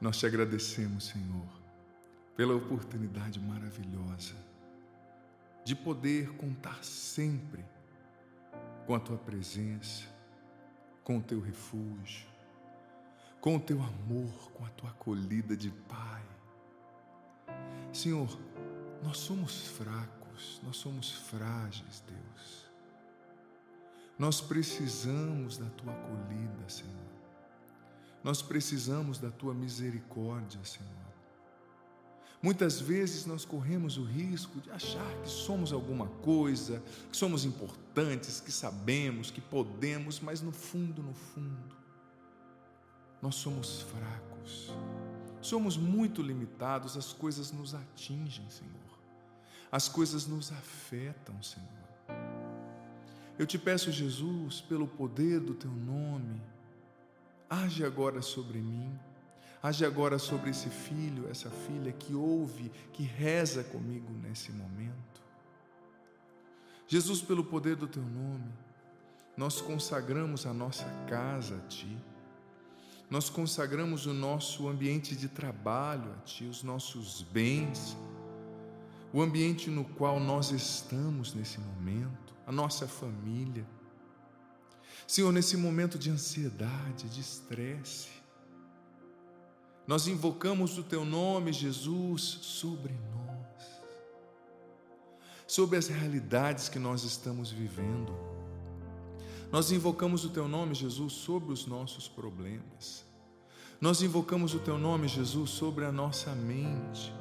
Nós te agradecemos, Senhor, pela oportunidade maravilhosa de poder contar sempre com a Tua presença, com o Teu refúgio, com o Teu amor, com a Tua acolhida de Pai. Senhor, nós somos fracos, nós somos frágeis, Deus. Nós precisamos da Tua acolhida, Senhor. Nós precisamos da Tua misericórdia, Senhor. Muitas vezes nós corremos o risco de achar que somos alguma coisa, que somos importantes, que sabemos, que podemos, mas no fundo, nós somos fracos. Somos muito limitados, as coisas nos atingem, Senhor. As coisas nos afetam, Senhor. Eu te peço, Jesus, pelo poder do Teu nome, age agora sobre mim, age agora sobre esse filho, essa filha que ouve, que reza comigo nesse momento. Jesus, pelo poder do Teu nome, nós consagramos a nossa casa a Ti, nós consagramos o nosso ambiente de trabalho a Ti, os nossos bens, o ambiente no qual nós estamos nesse momento, a nossa família. Senhor, nesse momento de ansiedade, de estresse, nós invocamos o Teu nome, Jesus, sobre nós, sobre as realidades que nós estamos vivendo. Nós invocamos o Teu nome, Jesus, sobre os nossos problemas. Nós invocamos o Teu nome, Jesus, sobre a nossa mente,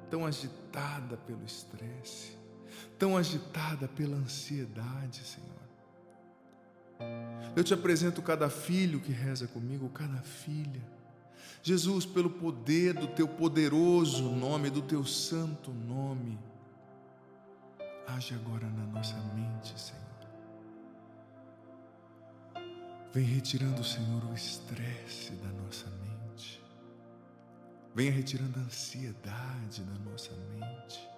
tão agitada pelo estresse, tão agitada pela ansiedade, Senhor. Eu te apresento cada filho que reza comigo, cada filha. Jesus, pelo poder do Teu poderoso nome, do Teu santo nome, age agora na nossa mente, Senhor. Vem retirando, Senhor, o estresse da nossa mente. Venha retirando a ansiedade da nossa mente.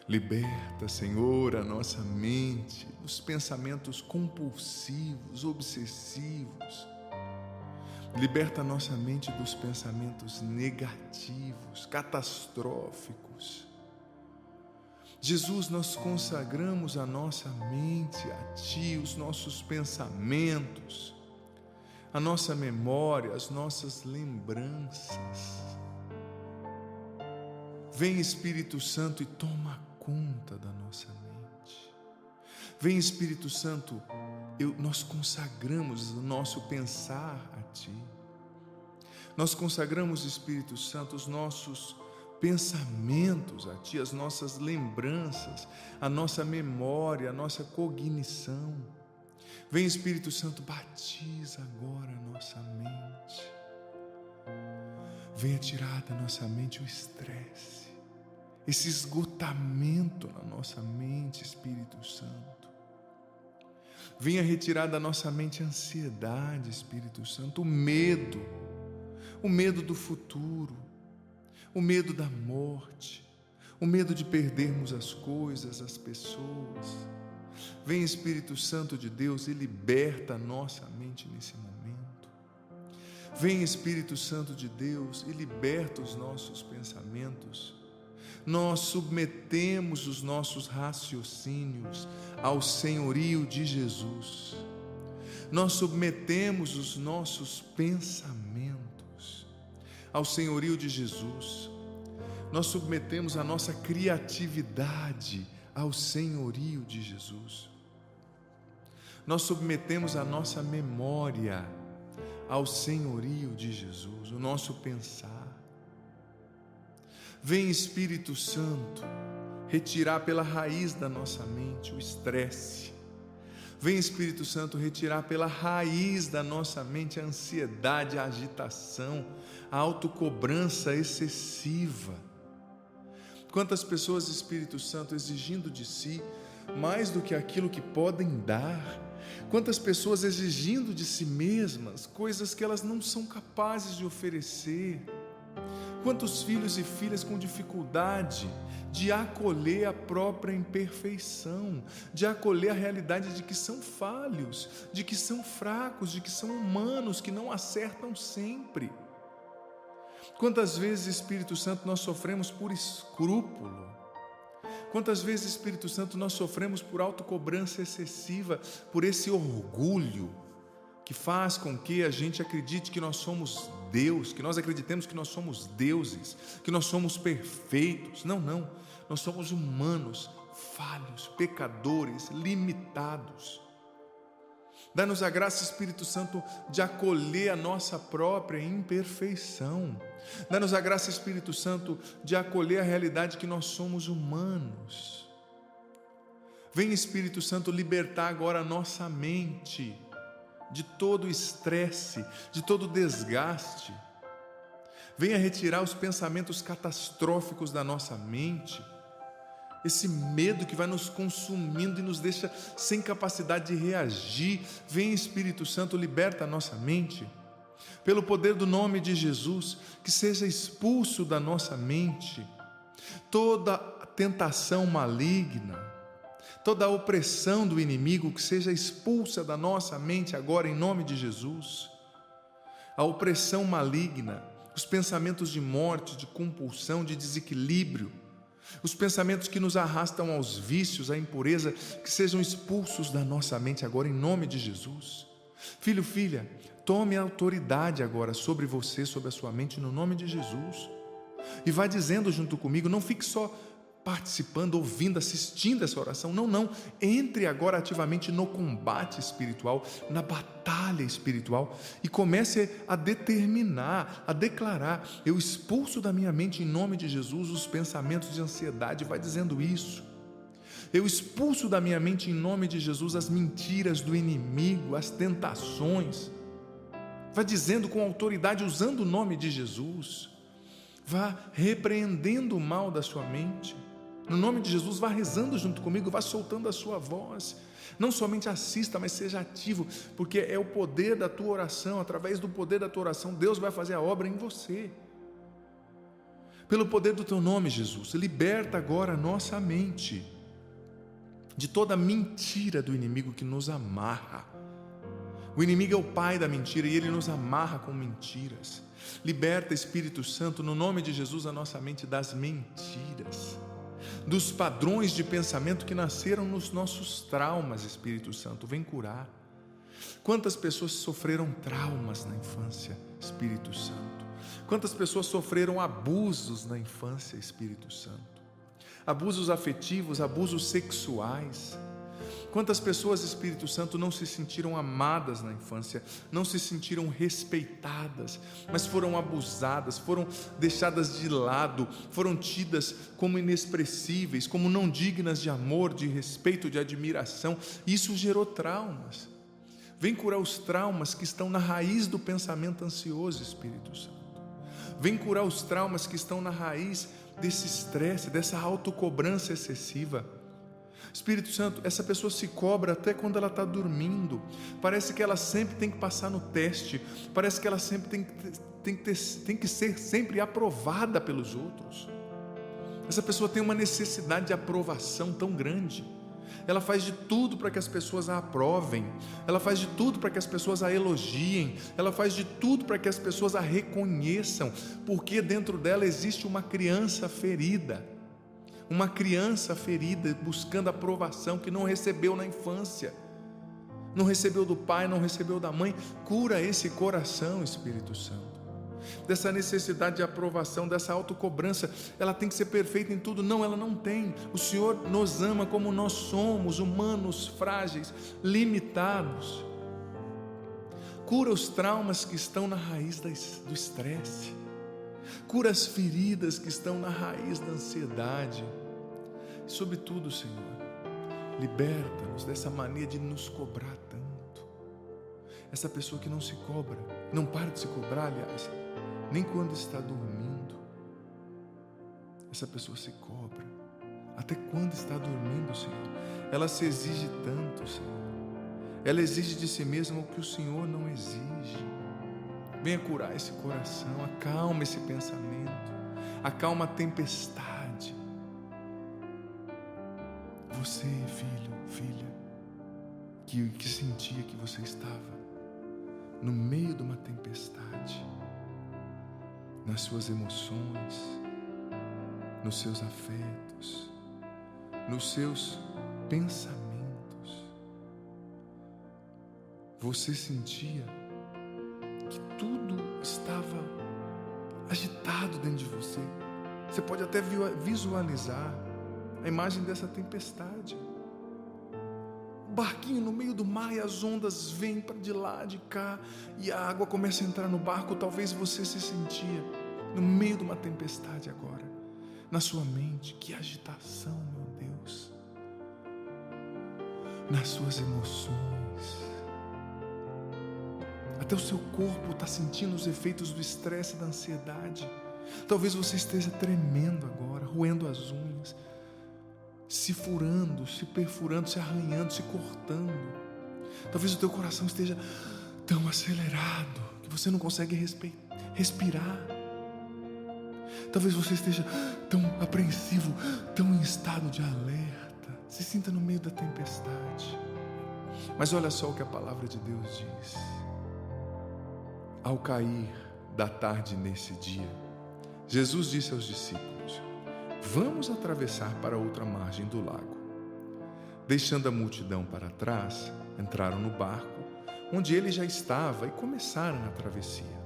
Liberta, Senhor, a nossa mente dos pensamentos compulsivos, obsessivos. Liberta a nossa mente dos pensamentos negativos, catastróficos. Jesus, nós consagramos a nossa mente a Ti, os nossos pensamentos, a nossa memória, as nossas lembranças. Vem, Espírito Santo, e toma conta da nossa mente. Vem, Espírito Santo, nós consagramos o nosso pensar a Ti. Nós consagramos, Espírito Santo, os nossos pensamentos a Ti, as nossas lembranças, a nossa memória, a nossa cognição. Vem, Espírito Santo, batiza agora a nossa mente. Venha tirar da nossa mente o estresse, esse esgotamento na nossa mente, Espírito Santo. Venha retirar da nossa mente a ansiedade, Espírito Santo, o medo do futuro, o medo da morte, o medo de perdermos as coisas, as pessoas. Vem, Espírito Santo de Deus, e liberta a nossa mente nesse momento. Vem, Espírito Santo de Deus, e liberta os nossos pensamentos. Nós submetemos os nossos raciocínios ao senhorio de Jesus. Nós submetemos os nossos pensamentos ao senhorio de Jesus. Nós submetemos a nossa criatividade ao senhorio de Jesus. Nós submetemos a nossa memória ao senhorio de Jesus, o nosso pensar. Vem, Espírito Santo, retirar pela raiz da nossa mente o estresse. Vem, Espírito Santo, retirar pela raiz da nossa mente a ansiedade, a agitação, a autocobrança excessiva. Quantas pessoas, Espírito Santo, exigindo de si mais do que aquilo que podem dar. Quantas pessoas exigindo de si mesmas coisas que elas não são capazes de oferecer. Quantos filhos e filhas com dificuldade de acolher a própria imperfeição, de acolher a realidade de que são falhos, de que são fracos, de que são humanos, que não acertam sempre. Quantas vezes, Espírito Santo, nós sofremos por escrúpulo? Quantas vezes, Espírito Santo, nós sofremos por autocobrança excessiva, por esse orgulho que faz com que a gente acredite que nós somos Deus, que nós acreditemos que nós somos deuses, que nós somos perfeitos. Não, nós somos humanos, falhos, pecadores, limitados. Dá-nos a graça, Espírito Santo, de acolher a nossa própria imperfeição. Dá-nos a graça, Espírito Santo, de acolher a realidade que nós somos humanos. Vem, Espírito Santo, libertar agora a nossa mente de todo o estresse, de todo o desgaste. Venha retirar os pensamentos catastróficos da nossa mente, esse medo que vai nos consumindo e nos deixa sem capacidade de reagir. Vem, Espírito Santo, liberta a nossa mente. Pelo poder do nome de Jesus, que seja expulso da nossa mente toda tentação maligna, toda a opressão do inimigo, que seja expulsa da nossa mente agora em nome de Jesus. A opressão maligna, os pensamentos de morte, de compulsão, de desequilíbrio, os pensamentos que nos arrastam aos vícios, à impureza, que sejam expulsos da nossa mente agora em nome de Jesus. Filho, filha, tome a autoridade agora sobre você, sobre a sua mente, no nome de Jesus. E vá dizendo junto comigo, não fique só participando, ouvindo, assistindo essa oração. Não, entre agora ativamente no combate espiritual, na batalha espiritual, e comece a determinar, a declarar: eu expulso da minha mente em nome de Jesus os pensamentos de ansiedade. Vai dizendo isso. Eu expulso da minha mente em nome de Jesus as mentiras do inimigo, as tentações. Vai dizendo com autoridade, usando o nome de Jesus. Vá repreendendo o mal da sua mente. No nome de Jesus, vá rezando junto comigo, vá soltando a sua voz. Não somente assista, mas seja ativo, porque é o poder da tua oração. Através do poder da tua oração, Deus vai fazer a obra em você. Pelo poder do teu nome, Jesus, liberta agora a nossa mente de toda mentira do inimigo que nos amarra. O inimigo é o pai da mentira e ele nos amarra com mentiras. Liberta, Espírito Santo, no nome de Jesus, a nossa mente das mentiras, dos padrões de pensamento que nasceram nos nossos traumas. Espírito Santo, vem curar. Quantas pessoas sofreram traumas na infância, Espírito Santo? Quantas pessoas sofreram abusos na infância, Espírito Santo? Abusos afetivos, abusos sexuais. Quantas pessoas, Espírito Santo, não se sentiram amadas na infância, não se sentiram respeitadas, mas foram abusadas, foram deixadas de lado, foram tidas como inexpressíveis, como não dignas de amor, de respeito, de admiração. Isso gerou traumas. Vem curar os traumas que estão na raiz do pensamento ansioso, Espírito Santo. Vem curar os traumas que estão na raiz desse estresse, dessa autocobrança excessiva. Espírito Santo, essa pessoa se cobra até quando ela está dormindo. Parece que ela sempre tem que passar no teste. Parece que ela sempre tem que ser sempre aprovada pelos outros. Essa pessoa tem uma necessidade de aprovação tão grande. Ela faz de tudo para que as pessoas a aprovem. Ela faz de tudo para que as pessoas a elogiem. Ela faz de tudo para que as pessoas a reconheçam, porque dentro dela existe uma criança ferida. Uma criança ferida, buscando aprovação, que não recebeu na infância, não recebeu do pai, não recebeu da mãe. Cura esse coração, Espírito Santo, dessa necessidade de aprovação, dessa autocobrança. Ela tem que ser perfeita em tudo. Não, ela não tem. O Senhor nos ama como nós somos, humanos, frágeis, limitados. Cura os traumas que estão na raiz do estresse. Cura as feridas que estão na raiz da ansiedade. Sobretudo, Senhor, liberta-nos dessa mania de nos cobrar tanto. Essa pessoa que não se cobra, não para de se cobrar, aliás, nem quando está dormindo. Essa pessoa se cobra. Até quando está dormindo, Senhor? Ela se exige tanto, Senhor. Ela exige de si mesma o que o Senhor não exige. Venha curar esse coração, acalma esse pensamento, acalma a tempestade. Você, filho, filha, que sentia que você estava no meio de uma tempestade, nas suas emoções, nos seus afetos, nos seus pensamentos. Você sentia que tudo estava agitado dentro de você. Você pode até visualizar a imagem dessa tempestade. O barquinho no meio do mar e as ondas vêm para de lá, de cá, e a água começa a entrar no barco. Talvez você se sentia no meio de uma tempestade agora, na sua mente. Que agitação, meu Deus! Nas suas emoções. Até o seu corpo está sentindo os efeitos do estresse e da ansiedade. Talvez você esteja tremendo agora, roendo as unhas, se furando, se perfurando, se arranhando, se cortando. Talvez o teu coração esteja tão acelerado que você não consegue respirar. Talvez você esteja tão apreensivo, tão em estado de alerta. Se sinta no meio da tempestade. Mas olha só o que a palavra de Deus diz. Ao cair da tarde nesse dia, Jesus disse aos discípulos: vamos atravessar para outra margem do lago. Deixando a multidão para trás, entraram no barco, onde ele já estava, e começaram a travessia.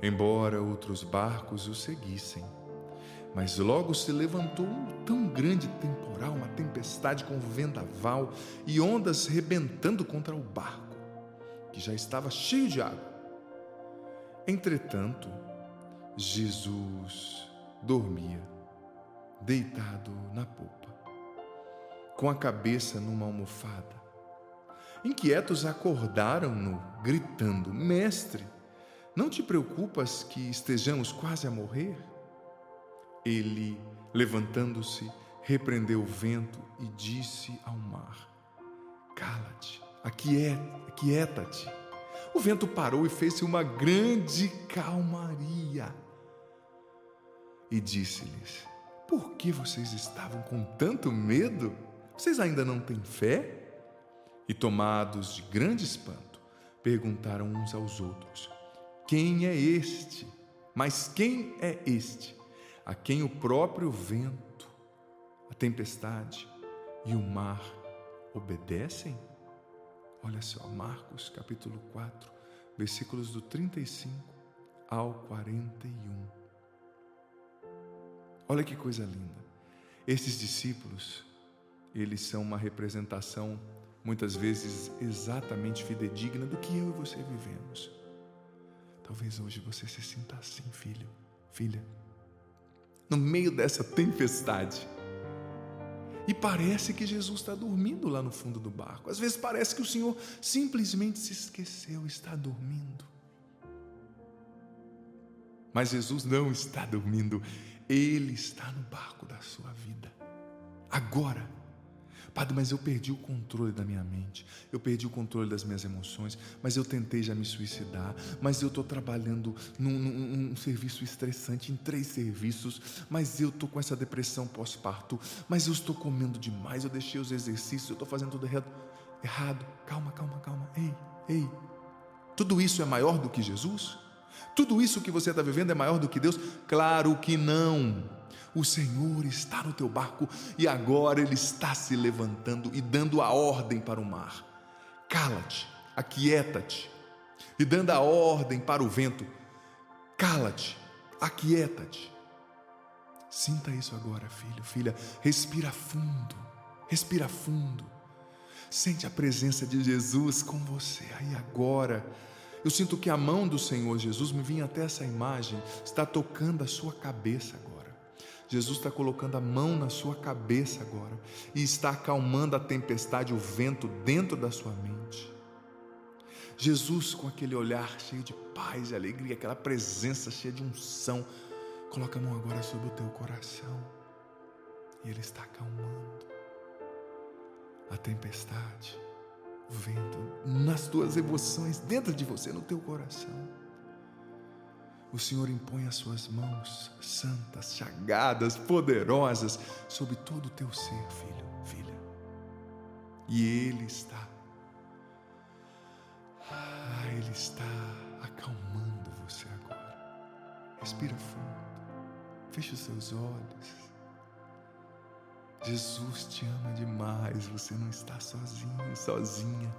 Embora outros barcos o seguissem, mas logo se levantou um tão grande temporal, uma tempestade com vendaval e ondas rebentando contra o barco, que já estava cheio de água. Entretanto, Jesus dormia, deitado na popa, com a cabeça numa almofada. Inquietos acordaram-no, gritando: Mestre, não te preocupas que estejamos quase a morrer? Ele, levantando-se, repreendeu o vento e disse ao mar: Cala-te, aquieta-te. O vento parou e fez-se uma grande calmaria. E disse-lhes: Por que vocês estavam com tanto medo? Vocês ainda não têm fé? E tomados de grande espanto, perguntaram uns aos outros: Quem é este? Mas quem é este, a quem o próprio vento, a tempestade e o mar obedecem? Olha só, Marcos capítulo 4, versículos do 35 ao 41. Olha que coisa linda. Esses discípulos, eles são uma representação, muitas vezes, exatamente fidedigna do que eu e você vivemos. Talvez hoje você se sinta assim, filho, filha, no meio dessa tempestade. E parece que Jesus está dormindo lá no fundo do barco. Às vezes parece que o Senhor simplesmente se esqueceu, está dormindo. Mas Jesus não está dormindo. Ele está no barco da sua vida. Agora. Padre, mas eu perdi o controle da minha mente, eu perdi o controle das minhas emoções, mas eu tentei já me suicidar, mas eu estou trabalhando num serviço estressante, em 3 serviços, mas eu estou com essa depressão pós-parto, mas eu estou comendo demais, eu deixei os exercícios, eu estou fazendo tudo errado. Calma, ei, tudo isso é maior do que Jesus? Tudo isso que você está vivendo é maior do que Deus? Claro que não. O Senhor está no teu barco e agora Ele está se levantando e dando a ordem para o mar: cala-te, aquieta-te. E dando a ordem para o vento: cala-te, aquieta-te. Sinta isso agora, filho, filha. Respira fundo, respira fundo. Sente a presença de Jesus com você aí agora. Eu sinto que a mão do Senhor Jesus, me vinha até essa imagem, está tocando a sua cabeça agora. Jesus está colocando a mão na sua cabeça agora e está acalmando a tempestade, o vento dentro da sua mente. Jesus, com aquele olhar cheio de paz e alegria, aquela presença cheia de unção, coloca a mão agora sobre o teu coração e Ele está acalmando a tempestade, o vento, nas tuas emoções, dentro de você, no teu coração. O Senhor impõe as suas mãos santas, chagadas, poderosas, sobre todo o teu ser, filho, filha. E Ele está acalmando você agora. Respira fundo. Feche os seus olhos. Jesus te ama demais. Você não está sozinho, sozinha.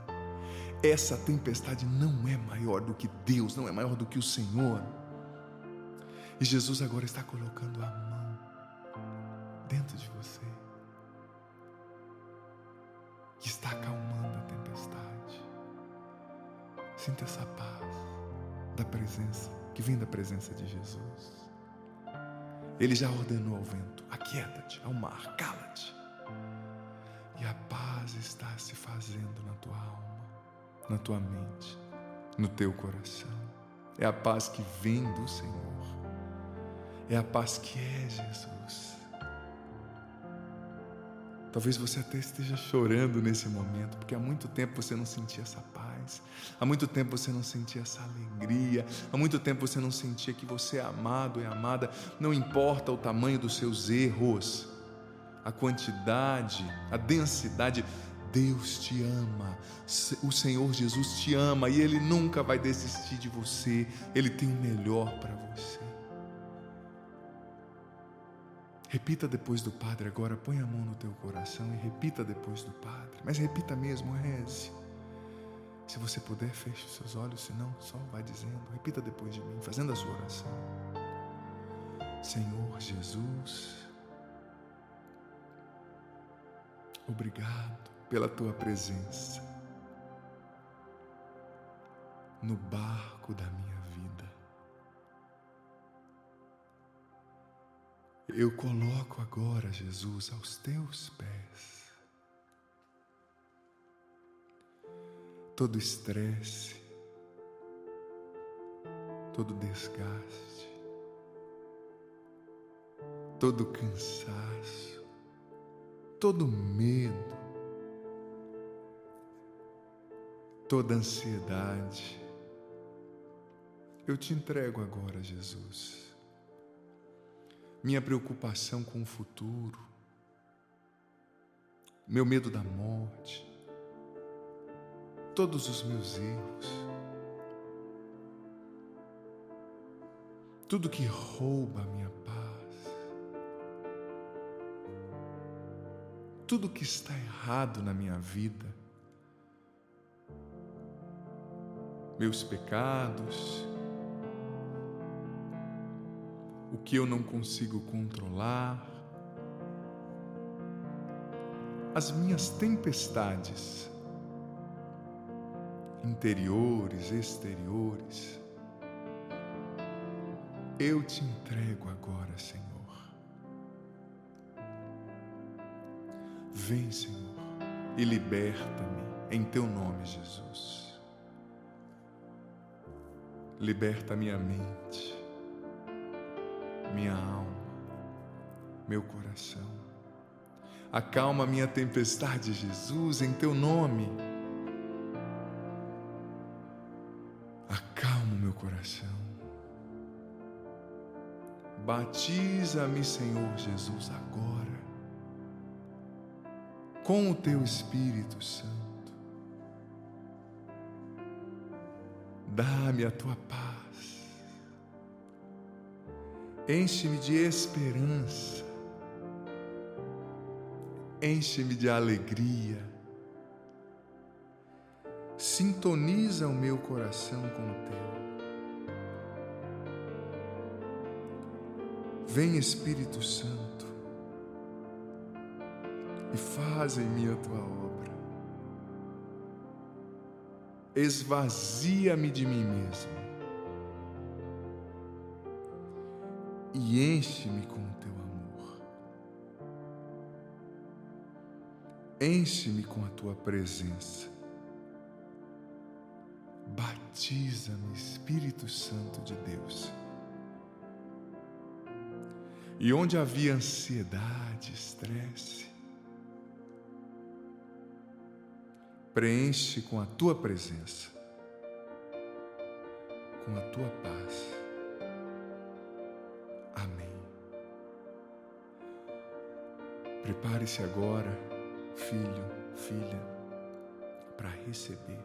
Essa tempestade não é maior do que Deus, não é maior do que o Senhor. E Jesus agora está colocando a mão dentro de você, que está acalmando a tempestade. Sinta essa paz da presença, que vem da presença de Jesus. Ele já ordenou ao vento: aquieta-te, ao mar, cala-te. E a paz está se fazendo na tua alma, na tua mente, no teu coração. É a paz que vem do Senhor. É a paz que é Jesus. Talvez você até esteja chorando nesse momento, porque há muito tempo você não sentia essa paz. Há muito tempo você não sentia essa alegria. Há muito tempo você não sentia que você é amado, é amada. Não importa o tamanho dos seus erros, a quantidade, a densidade. Deus te ama, o Senhor Jesus te ama e Ele nunca vai desistir de você. Ele tem o melhor para você. Repita depois do Padre agora, põe a mão no teu coração e repita depois do Padre. Mas repita mesmo, reze. Se você puder, feche os seus olhos, se não, só vai dizendo. Repita depois de mim, fazendo a sua oração. Senhor Jesus, obrigado pela tua presença no barco da minha vida. Eu coloco agora, Jesus, aos teus pés todo estresse, todo desgaste, todo cansaço, todo medo, toda ansiedade. Eu te entrego agora, Jesus. Minha preocupação com o futuro, meu medo da morte, todos os meus erros, tudo que rouba a minha paz, tudo que está errado na minha vida, meus pecados, o que eu não consigo controlar, as minhas tempestades, interiores, exteriores, eu te entrego agora, Senhor. Vem, Senhor, e liberta-me em teu nome, Jesus. Liberta minha mente, minha alma, meu coração. Acalma minha tempestade, Jesus, em teu nome. Acalma o meu coração. Batiza-me, Senhor Jesus, agora, com o teu Espírito Santo. Dá-me a tua paz. Enche-me de esperança, enche-me de alegria, sintoniza o meu coração com o teu. Vem, Espírito Santo, e faz em mim a tua obra. Esvazia-me de mim mesmo e enche-me com o teu amor. Enche-me com a tua presença. Batiza-me, Espírito Santo de Deus. E onde havia ansiedade, estresse, preenche com a tua presença, com a tua paz. Amém. Prepare-se agora, filho, filha, para receber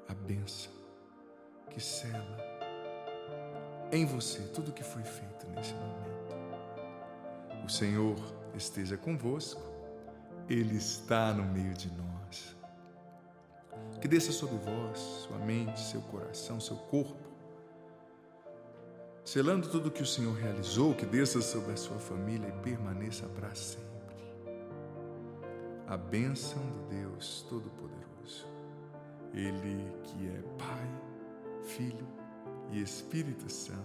a bênção que sela em você tudo que foi feito nesse momento. O Senhor esteja convosco, Ele está no meio de nós. Que desça sobre vós, sua mente, seu coração, seu corpo, selando tudo que o Senhor realizou, que desça sobre a sua família e permaneça para sempre. A bênção de Deus Todo-Poderoso, Ele que é Pai, Filho e Espírito Santo.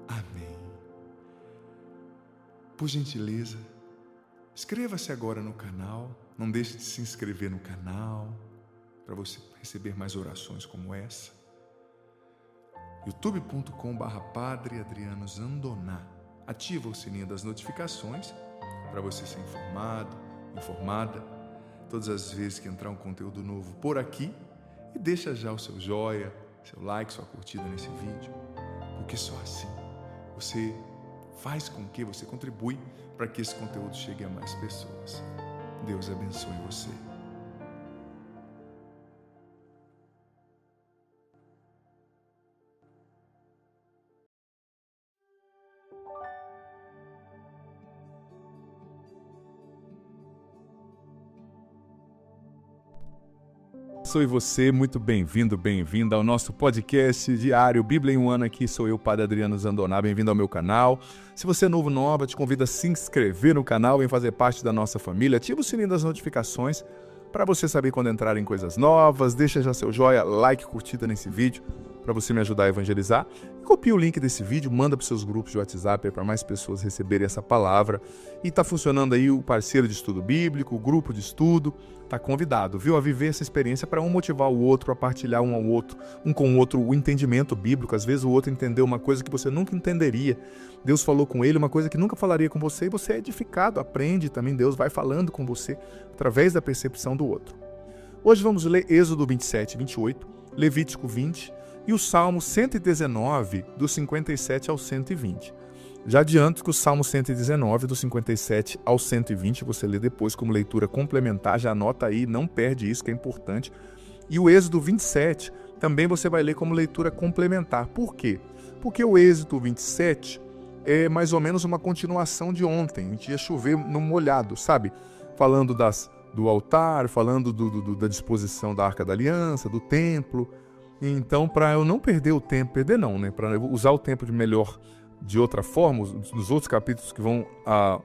Amém. Por gentileza, inscreva-se agora no canal, não deixe de se inscrever no canal, para você receber mais orações como essa. youtube.com/Padre Adriano Zandoná. Ativa o sininho das notificações para você ser informada todas as vezes que entrar um conteúdo novo por aqui, e deixa já o seu joia, seu like, sua curtida nesse vídeo, porque só assim você faz com que você contribui para que esse conteúdo chegue a mais pessoas. Deus abençoe você. Sou você, muito bem-vindo, bem-vinda ao nosso podcast diário Bíblia em um Ano. Aqui sou eu, Padre Adriano Zandoná, bem-vindo ao meu canal. Se você é novo, nova, te convido a se inscrever no canal e fazer parte da nossa família. Ativa o sininho das notificações para você saber quando entrarem coisas novas. Deixa já seu joia, like, curtida nesse vídeo para você me ajudar a evangelizar. E copia o link desse vídeo, manda para os seus grupos de WhatsApp para mais pessoas receberem essa palavra. E está funcionando aí o parceiro de estudo bíblico, o grupo de estudo. Está convidado, viu, a viver essa experiência para um motivar o outro, a partilhar um com o outro o entendimento bíblico. Às vezes o outro entendeu uma coisa que você nunca entenderia. Deus falou com ele uma coisa que nunca falaria com você e você é edificado, aprende também. Deus vai falando com você através da percepção do outro. Hoje vamos ler Êxodo 27, 28, Levítico 20 e o Salmo 119, do 57 ao 120. Já adianto que o Salmo 119, do 57 ao 120, você lê depois como leitura complementar, já anota aí, não perde isso que é importante. E o Êxodo 27 também você vai ler como leitura complementar. Por quê? Porque o Êxodo 27 é mais ou menos uma continuação de ontem. A gente ia chover no molhado, sabe? Falando do altar, falando da disposição da Arca da Aliança, do templo. Então, para eu não perder o tempo, para usar o tempo de outra forma, nos outros capítulos que vão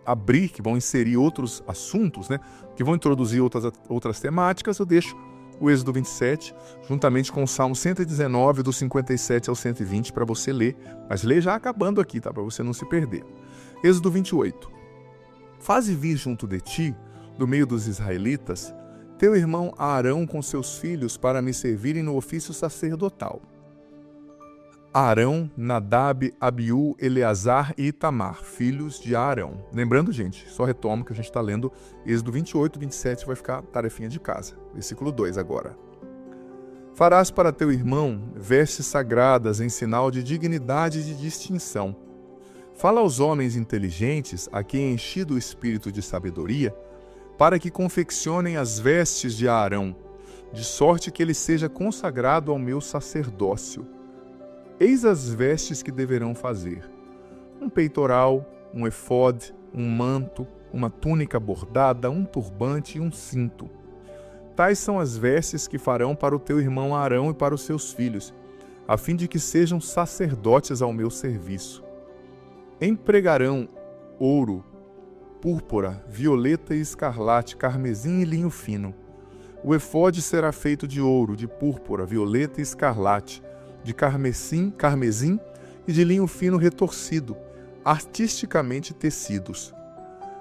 abrir, que vão inserir outros assuntos, né, que vão introduzir outras temáticas, eu deixo o Êxodo 27, juntamente com o Salmo 119, do 57 ao 120, para você ler, mas lê já acabando aqui, tá, para você não se perder. Êxodo 28. Faze vir junto de ti, do meio dos israelitas, teu irmão Arão com seus filhos para me servirem no ofício sacerdotal. Arão, Nadab, Abiú, Eleazar e Itamar, filhos de Arão. Lembrando, gente, só retomo que a gente está lendo Êxodo 28, 27, vai ficar tarefinha de casa. Versículo 2 agora. Farás para teu irmão vestes sagradas em sinal de dignidade e de distinção. Fala aos homens inteligentes, a quem é enchido o espírito de sabedoria, para que confeccionem as vestes de Arão, de sorte que ele seja consagrado ao meu sacerdócio. Eis as vestes que deverão fazer: um peitoral, um efode, um manto, uma túnica bordada, um turbante e um cinto. Tais são as vestes que farão para o teu irmão Arão e para os seus filhos, a fim de que sejam sacerdotes ao meu serviço. Empregarão ouro, púrpura, violeta e escarlate, carmesim e linho fino. O efode será feito de ouro, de púrpura, violeta e escarlate, de carmesim e de linho fino retorcido, artisticamente tecidos.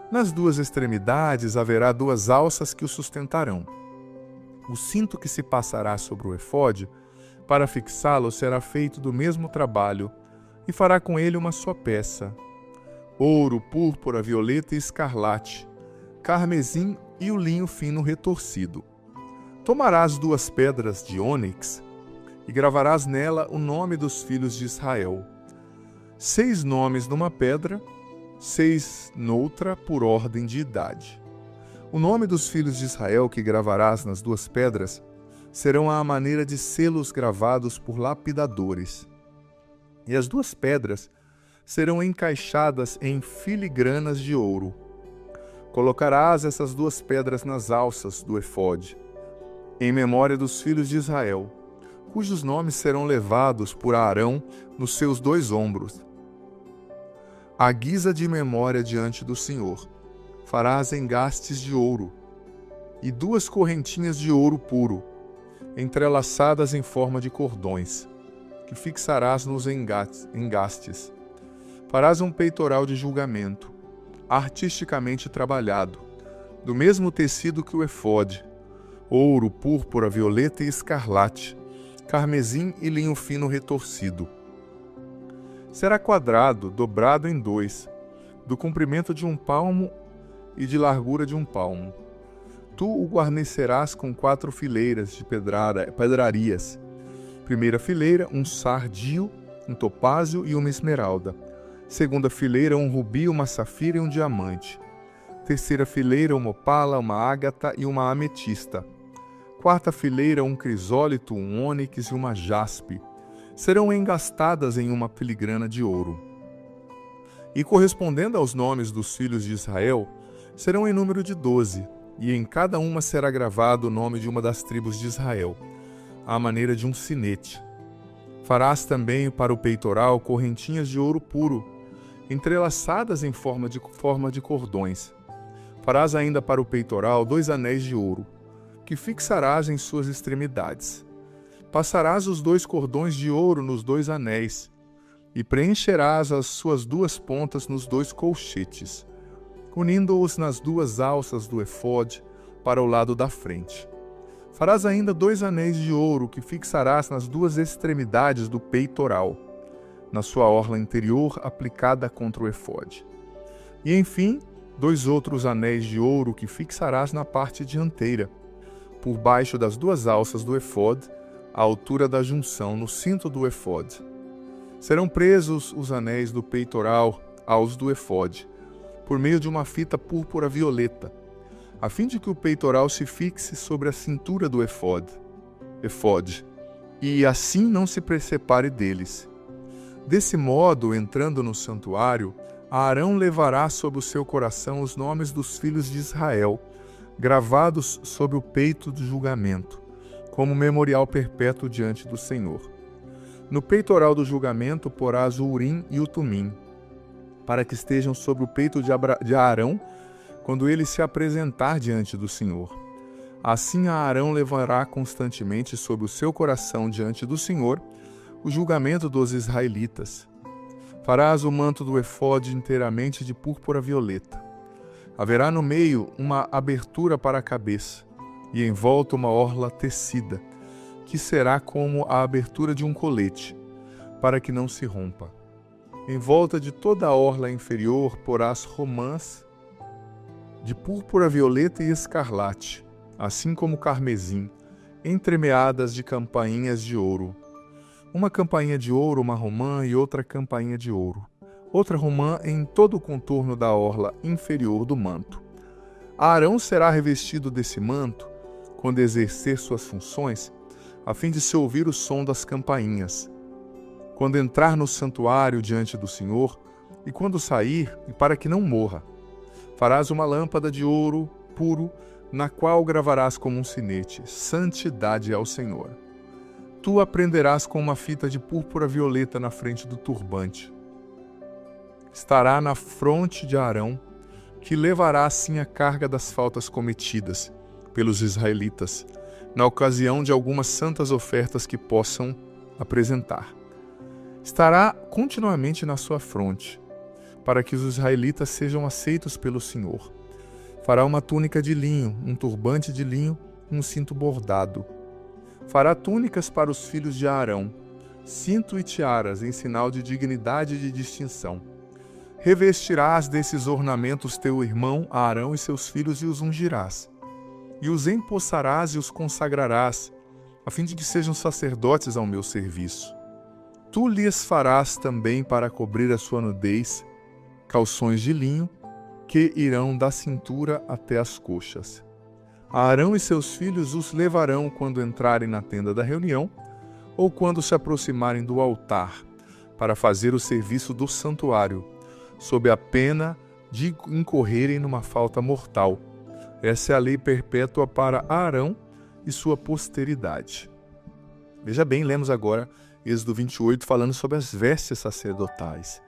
Nas duas extremidades haverá duas alças que o sustentarão. O cinto que se passará sobre o efode, para fixá-lo, será feito do mesmo trabalho, e fará com ele uma só peça: ouro, púrpura, violeta e escarlate, carmesim e o linho fino retorcido. Tomarás duas pedras de ônix e gravarás nela o nome dos filhos de Israel. 6 nomes numa pedra, 6 noutra, por ordem de idade. O nome dos filhos de Israel que gravarás nas duas pedras serão à maneira de selos gravados por lapidadores. e as 2 pedras serão encaixadas em filigranas de ouro. Colocarás essas 2 pedras nas alças do efode, em memória dos filhos de Israel, cujos nomes serão levados por Arão nos seus 2 ombros. À guisa de memória diante do Senhor, farás engastes de ouro e 2 correntinhas de ouro puro, entrelaçadas em forma de cordões, que fixarás nos engastes. Farás um peitoral de julgamento, artisticamente trabalhado, do mesmo tecido que o efode, ouro, púrpura, violeta e escarlate, carmesim e linho fino retorcido. Será quadrado, dobrado em 2, do comprimento de 1 palmo e de largura de 1 palmo. Tu o guarnecerás com 4 fileiras de pedrarias. Primeira fileira, um sardio, um topázio e uma esmeralda. Segunda fileira, um rubi, uma safira e um diamante. Terceira fileira, uma opala, uma ágata e uma ametista. Quarta fileira, um crisólito, um ônix e uma jaspe. Serão engastadas em uma filigrana de ouro. E correspondendo aos nomes dos filhos de Israel, serão em número de 12, e em cada uma será gravado o nome de uma das tribos de Israel, à maneira de um sinete. Farás também para o peitoral correntinhas de ouro puro, entrelaçadas em forma de cordões. Farás ainda para o peitoral 2 anéis de ouro, que fixarás em suas extremidades. Passarás os 2 cordões de ouro nos 2 anéis, e preencherás as suas 2 pontas nos 2 colchetes, unindo-os nas 2 alças do efode para o lado da frente. Farás ainda 2 anéis de ouro que fixarás nas 2 extremidades do peitoral, na sua orla interior aplicada contra o efode. E, enfim, 2 outros anéis de ouro que fixarás na parte dianteira, por baixo das 2 alças do efode, à altura da junção no cinto do efode. Serão presos os anéis do peitoral aos do efode, por meio de uma fita púrpura violeta, a fim de que o peitoral se fixe sobre a cintura do efode, e assim não se separe deles. Desse modo, entrando no santuário, Arão levará sobre o seu coração os nomes dos filhos de Israel, gravados sobre o peito do julgamento, como memorial perpétuo diante do Senhor. No peitoral do julgamento porás o Urim e o Tumim, para que estejam sobre o peito de Arão, quando ele se apresentar diante do Senhor. Assim Arão levará constantemente sobre o seu coração diante do Senhor o julgamento dos israelitas. Farás o manto do efode inteiramente de púrpura violeta. Haverá no meio uma abertura para a cabeça, e em volta uma orla tecida, que será como a abertura de um colete, para que não se rompa. Em volta de toda a orla inferior porás romãs de púrpura violeta e escarlate, assim como carmesim, entremeadas de campainhas de ouro. Uma campainha de ouro, uma romã e outra campainha de ouro. Outra romã em todo o contorno da orla inferior do manto. Arão será revestido desse manto quando exercer suas funções, a fim de se ouvir o som das campainhas, quando entrar no santuário diante do Senhor e quando sair, e para que não morra. Farás uma lâmpada de ouro puro, na qual gravarás como um sinete: santidade ao Senhor. Tu a prenderás com uma fita de púrpura violeta na frente do turbante. Estará na fronte de Arão, que levará assim a carga das faltas cometidas pelos israelitas, na ocasião de algumas santas ofertas que possam apresentar. Estará continuamente na sua fronte, para que os israelitas sejam aceitos pelo Senhor. Fará uma túnica de linho, um turbante de linho, um cinto bordado. Fará túnicas para os filhos de Arão, cinto e tiaras em sinal de dignidade e de distinção. Revestirás desses ornamentos teu irmão Arão e seus filhos e os ungirás. E os empossarás e os consagrarás, a fim de que sejam sacerdotes ao meu serviço. Tu lhes farás também para cobrir a sua nudez calções de linho, que irão da cintura até as coxas. Arão e seus filhos os levarão quando entrarem na tenda da reunião, ou quando se aproximarem do altar, para fazer o serviço do santuário, sob a pena de incorrerem numa falta mortal. Essa é a lei perpétua para Arão e sua posteridade. Veja bem, lemos agora Êxodo 28 falando sobre as vestes sacerdotais.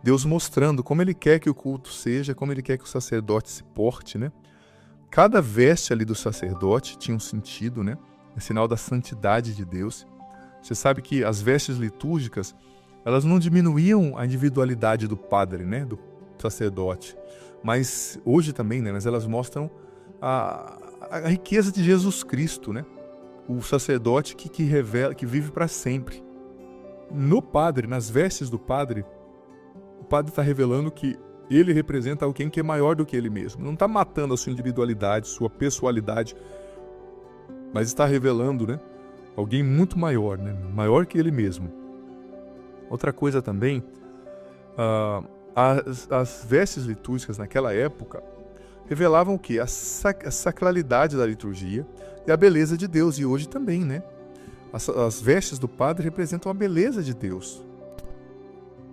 Deus mostrando como Ele quer que o culto seja, como Ele quer que o sacerdote se porte, né? Cada veste ali do sacerdote tinha um sentido, né? É sinal da santidade de Deus. Você sabe que as vestes litúrgicas, elas não diminuíam a individualidade do padre, né? Do sacerdote. Mas hoje também, né? Mas elas mostram a riqueza de Jesus Cristo, né? O sacerdote que revela, que vive para sempre. No padre, nas vestes do padre, o padre está revelando que ele representa alguém que é maior do que ele mesmo. Não está matando a sua individualidade, sua pessoalidade, mas está revelando, né, alguém muito maior, né, maior que ele mesmo. Outra coisa também, as vestes litúrgicas naquela época revelavam o quê? A sacralidade da liturgia e a beleza de Deus. E hoje também, né? As vestes do padre representam a beleza de Deus.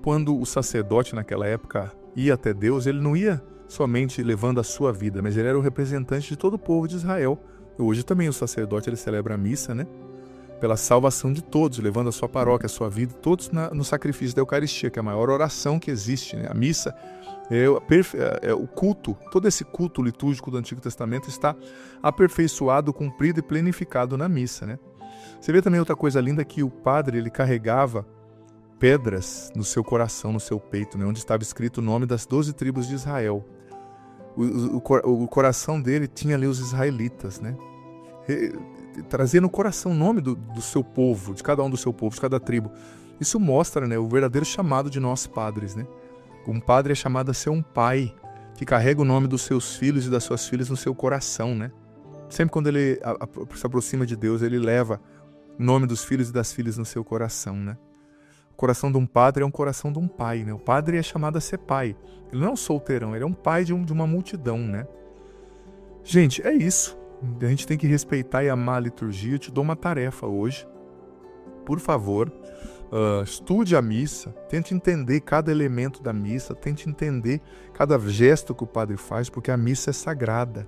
Quando o sacerdote naquela época ia até Deus, ele não ia somente levando a sua vida, mas ele era o representante de todo o povo de Israel. Hoje também o sacerdote ele celebra a missa, né? Pela salvação de todos, levando a sua paróquia, a sua vida, todos no sacrifício da Eucaristia, que é a maior oração que existe, né? A missa é o culto, todo esse culto litúrgico do Antigo Testamento está aperfeiçoado, cumprido e planificado na missa, né? Você vê também outra coisa linda, que o padre ele carregava pedras no seu coração, no seu peito, né? Onde estava escrito o nome das 12 tribos de Israel. O coração dele tinha ali os israelitas, né? Trazer no coração o nome do seu povo, de cada um do seu povo, de cada tribo. Isso mostra, né, o verdadeiro chamado de nós padres, né? Um padre é chamado a ser um pai que carrega o nome dos seus filhos e das suas filhas no seu coração, né? Sempre quando ele se aproxima de Deus, ele leva o nome dos filhos e das filhas no seu coração, né? O coração de um padre é um coração de um pai, né? O padre é chamado a ser pai. Ele não é um solteirão, ele é um pai de uma multidão, né? Gente, é isso. A gente tem que respeitar e amar a liturgia. Eu te dou uma tarefa hoje. Por favor, estude a missa, tente entender cada elemento da missa, tente entender cada gesto que o padre faz, porque a missa é sagrada.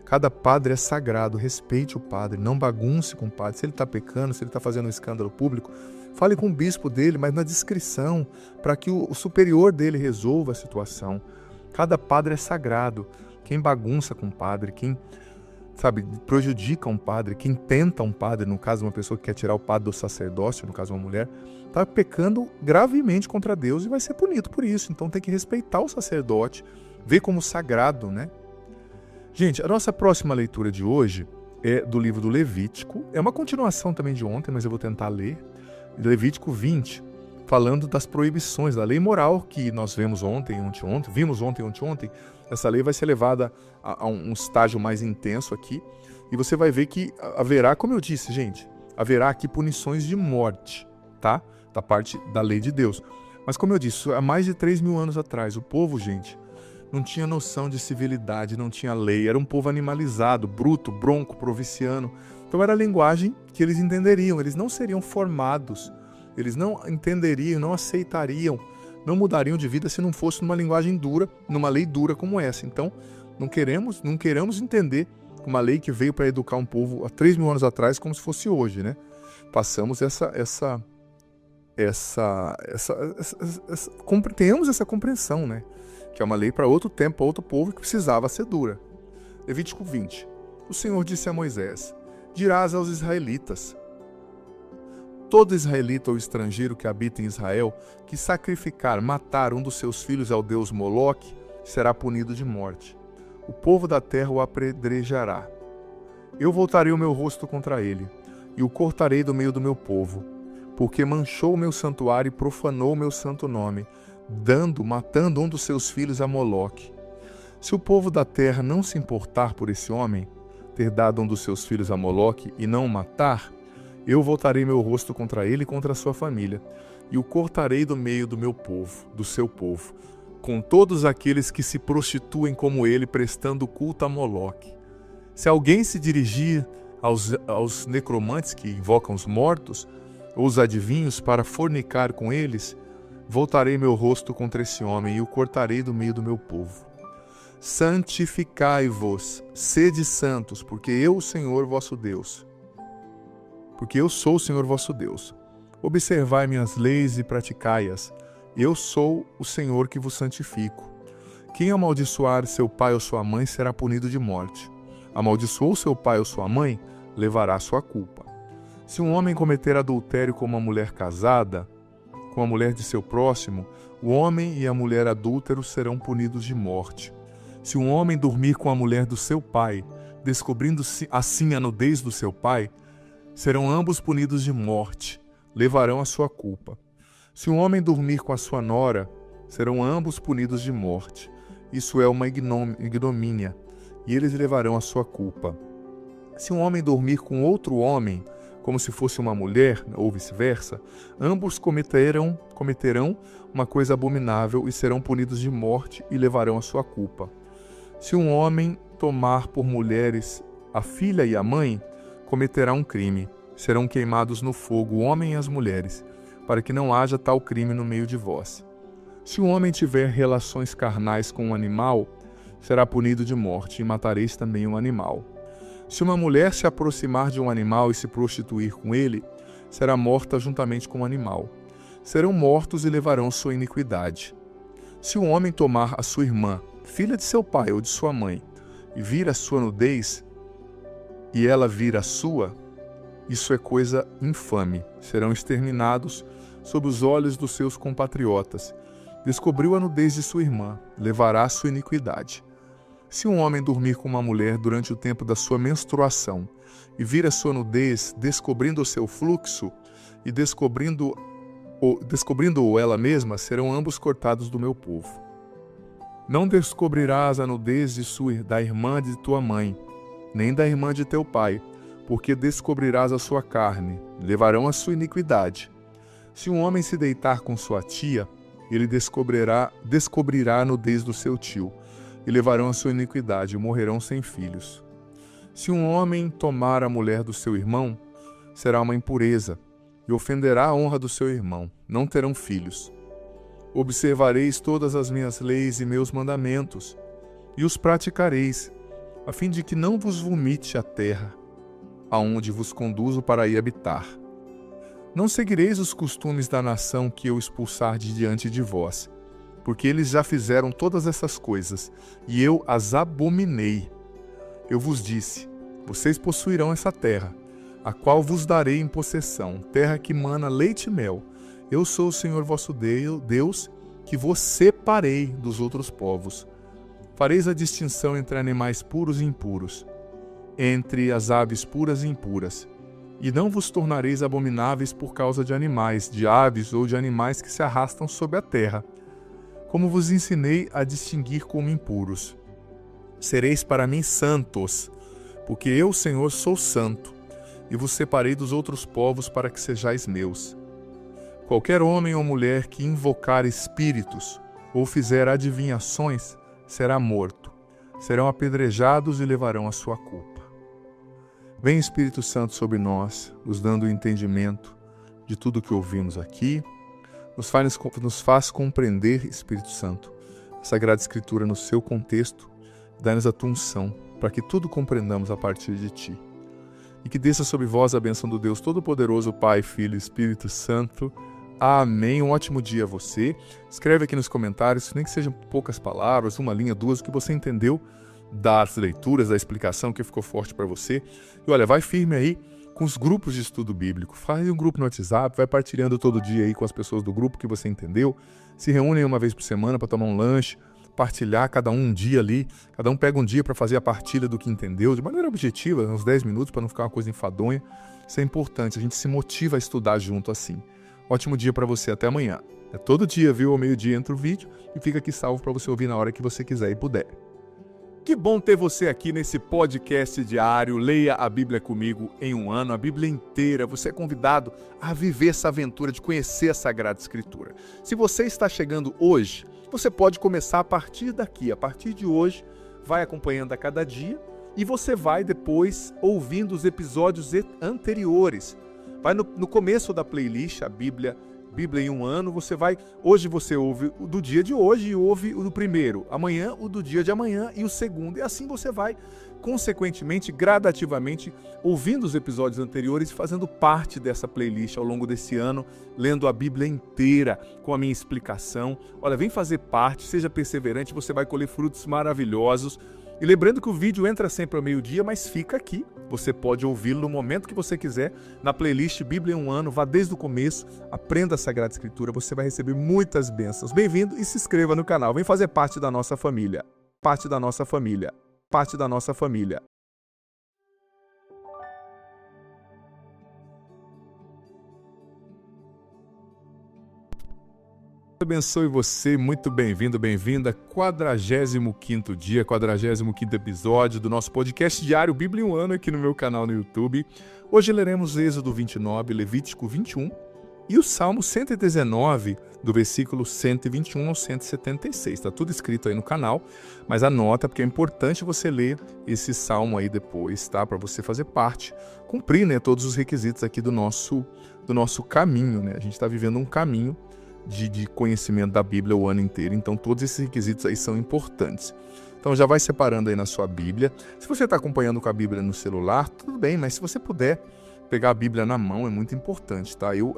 Cada padre é sagrado, respeite o padre, não bagunce com o padre. Se ele está pecando, se ele está fazendo um escândalo público, fale com o bispo dele, mas na discrição, para que o superior dele resolva a situação. Cada padre é sagrado. Quem bagunça com o padre, quem prejudica um padre, quem tenta um padre, no caso uma pessoa que quer tirar o padre do sacerdócio, no caso uma mulher, está pecando gravemente contra Deus e vai ser punido por isso. Então tem que respeitar o sacerdote, ver como sagrado, né? Gente, a nossa próxima leitura de hoje é do livro do Levítico, é uma continuação também de ontem, mas eu vou tentar ler, Levítico 20, falando das proibições, da lei moral que nós vimos ontem, ontem. Essa lei vai ser levada a um estágio mais intenso aqui, e você vai ver que haverá, como eu disse, gente, haverá aqui punições de morte, tá? Da parte da lei de Deus. Mas como eu disse, há mais de 3.000 anos atrás, o povo, gente, não tinha noção de civilidade, não tinha lei, era um povo animalizado, bruto, bronco, provinciano. Então era a linguagem que eles entenderiam, eles não seriam formados, eles não entenderiam, não aceitariam, não mudariam de vida se não fosse numa linguagem dura, numa lei dura como essa. Então, não queremos entender uma lei que veio para educar um povo há 3.000 anos atrás como se fosse hoje, né? Passamos tenhamos essa compreensão, né? Que é uma lei para outro tempo, para outro povo que precisava ser dura. Levítico 20. O Senhor disse a Moisés: dirás aos israelitas: todo israelita ou estrangeiro que habita em Israel, que sacrificar, matar um dos seus filhos ao deus Moloque, será punido de morte. O povo da terra o apedrejará. Eu voltarei o meu rosto contra ele, e o cortarei do meio do meu povo, porque manchou o meu santuário e profanou o meu santo nome, matando um dos seus filhos a Moloque. Se o povo da terra não se importar por esse homem, ter dado um dos seus filhos a Moloque e não o matar, eu voltarei meu rosto contra ele e contra a sua família, e o cortarei do meio do meu povo, do seu povo, com todos aqueles que se prostituem como ele, prestando culto a Moloque. Se alguém se dirigir aos necromantes que invocam os mortos, ou os adivinhos para fornicar com eles, voltarei meu rosto contra esse homem e o cortarei do meio do meu povo. Santificai-vos, sede santos, porque eu, o Senhor vosso Deus. Porque eu sou o Senhor vosso Deus. Observai minhas leis e praticai-as. Eu sou o Senhor que vos santifico. Quem amaldiçoar seu pai ou sua mãe será punido de morte. Amaldiçoou seu pai ou sua mãe, levará sua culpa. Se um homem cometer adultério com uma mulher casada, com a mulher de seu próximo, o homem e a mulher adúlteros serão punidos de morte. Se um homem dormir com a mulher do seu pai, descobrindo assim a nudez do seu pai, serão ambos punidos de morte, levarão a sua culpa. Se um homem dormir com a sua nora, serão ambos punidos de morte. Isso é uma ignomínia, e eles levarão a sua culpa. Se um homem dormir com outro homem, como se fosse uma mulher, ou vice-versa, ambos cometerão uma coisa abominável e serão punidos de morte e levarão a sua culpa. Se um homem tomar por mulheres a filha e a mãe, cometerá um crime. Serão queimados no fogo o homem e as mulheres, para que não haja tal crime no meio de vós. Se um homem tiver relações carnais com um animal, será punido de morte, e matareis também um animal. Se uma mulher se aproximar de um animal e se prostituir com ele, será morta juntamente com o animal. Serão mortos e levarão sua iniquidade. Se um homem tomar a sua irmã, filha de seu pai ou de sua mãe, e vir a sua nudez, e ela vir a sua, isso é coisa infame. Serão exterminados sob os olhos dos seus compatriotas. Descobriu a nudez de sua irmã, levará a sua iniquidade. Se um homem dormir com uma mulher durante o tempo da sua menstruação, e vir a sua nudez, descobrindo o seu fluxo, e descobrindo-o ela mesma, serão ambos cortados do meu povo. Não descobrirás a nudez da irmã de tua mãe, nem da irmã de teu pai, porque descobrirás a sua carne, levarão a sua iniquidade. Se um homem se deitar com sua tia, ele descobrirá a nudez do seu tio, e levarão a sua iniquidade, e morrerão sem filhos. Se um homem tomar a mulher do seu irmão, será uma impureza, e ofenderá a honra do seu irmão, não terão filhos. Observareis todas as minhas leis e meus mandamentos, e os praticareis, a fim de que não vos vomite a terra, aonde vos conduzo para ir habitar. Não seguireis os costumes da nação que eu expulsar de diante de vós, porque eles já fizeram todas essas coisas, e eu as abominei. Eu vos disse, vocês possuirão essa terra, a qual vos darei em possessão, terra que mana leite e mel. Eu sou o Senhor vosso Deus, que vos separei dos outros povos. Fareis a distinção entre animais puros e impuros, entre as aves puras e impuras. E não vos tornareis abomináveis por causa de animais, de aves ou de animais que se arrastam sobre a terra, como vos ensinei a distinguir como impuros. Sereis para mim santos, porque eu, Senhor, sou santo, e vos separei dos outros povos para que sejais meus. Qualquer homem ou mulher que invocar espíritos ou fizer adivinhações será morto. Serão apedrejados e levarão a sua culpa. Vem Espírito Santo sobre nós, nos dando o entendimento de tudo que ouvimos aqui. Nos faz compreender, Espírito Santo, a Sagrada Escritura no seu contexto. Dá-nos a tua unção, para que tudo compreendamos a partir de ti. E que desça sobre vós a bênção do Deus Todo-Poderoso, Pai, Filho e Espírito Santo. Amém. Um ótimo dia a você. Escreve aqui nos comentários, nem que sejam poucas palavras, uma linha, duas, o que você entendeu das leituras, da explicação que ficou forte para você. E olha, vai firme aí com os grupos de estudo bíblico. Faz um grupo no WhatsApp, vai partilhando todo dia aí com as pessoas do grupo que você entendeu. Se reúnem uma vez por semana para tomar um lanche, partilhar cada um dia ali. Cada um pega um dia para fazer a partilha do que entendeu, de maneira objetiva, uns 10 minutos, para não ficar uma coisa enfadonha. Isso é importante, a gente se motiva a estudar junto assim. Ótimo dia para você, até amanhã. É todo dia, viu? Ao meio-dia entra o vídeo e fica aqui salvo para você ouvir na hora que você quiser e puder. Que bom ter você aqui nesse podcast diário. Leia a Bíblia comigo em um ano, a Bíblia inteira. Você é convidado a viver essa aventura de conhecer a Sagrada Escritura. Se você está chegando hoje, você pode começar a partir daqui. A partir de hoje, vai acompanhando a cada dia e você vai depois ouvindo os episódios anteriores. Vai no começo da playlist, a Bíblia em um ano, hoje você ouve o do dia de hoje e ouve o do primeiro, amanhã o do dia de amanhã e o segundo, e assim você vai, consequentemente, gradativamente, ouvindo os episódios anteriores e fazendo parte dessa playlist ao longo desse ano, lendo a Bíblia inteira, com a minha explicação. Olha, vem fazer parte, seja perseverante, você vai colher frutos maravilhosos. E lembrando que o vídeo entra sempre ao meio-dia, mas fica aqui. Você pode ouvi-lo no momento que você quiser, na playlist Bíblia em um ano, vá desde o começo, aprenda a Sagrada Escritura, você vai receber muitas bênçãos. Bem-vindo e se inscreva no canal, vem fazer parte da nossa família. Parte da nossa família. Parte da nossa família. Deus abençoe você, muito bem-vindo, bem-vinda. 45º dia, 45º episódio do nosso podcast diário Bíblia em um ano aqui no meu canal no YouTube. Hoje leremos Êxodo 29, Levítico 21 e o Salmo 119, do versículo 121 ao 176. Está tudo escrito aí no canal, mas anota, porque é importante você ler esse salmo aí depois, tá? Para você fazer parte, cumprir, né, todos os requisitos aqui do nosso caminho, né? A gente está vivendo um caminho de conhecimento da Bíblia o ano inteiro, então todos esses requisitos aí são importantes. Então já vai separando aí na sua Bíblia. Se você está acompanhando com a Bíblia no celular, tudo bem, mas se você puder pegar a Bíblia na mão, é muito importante, tá? Eu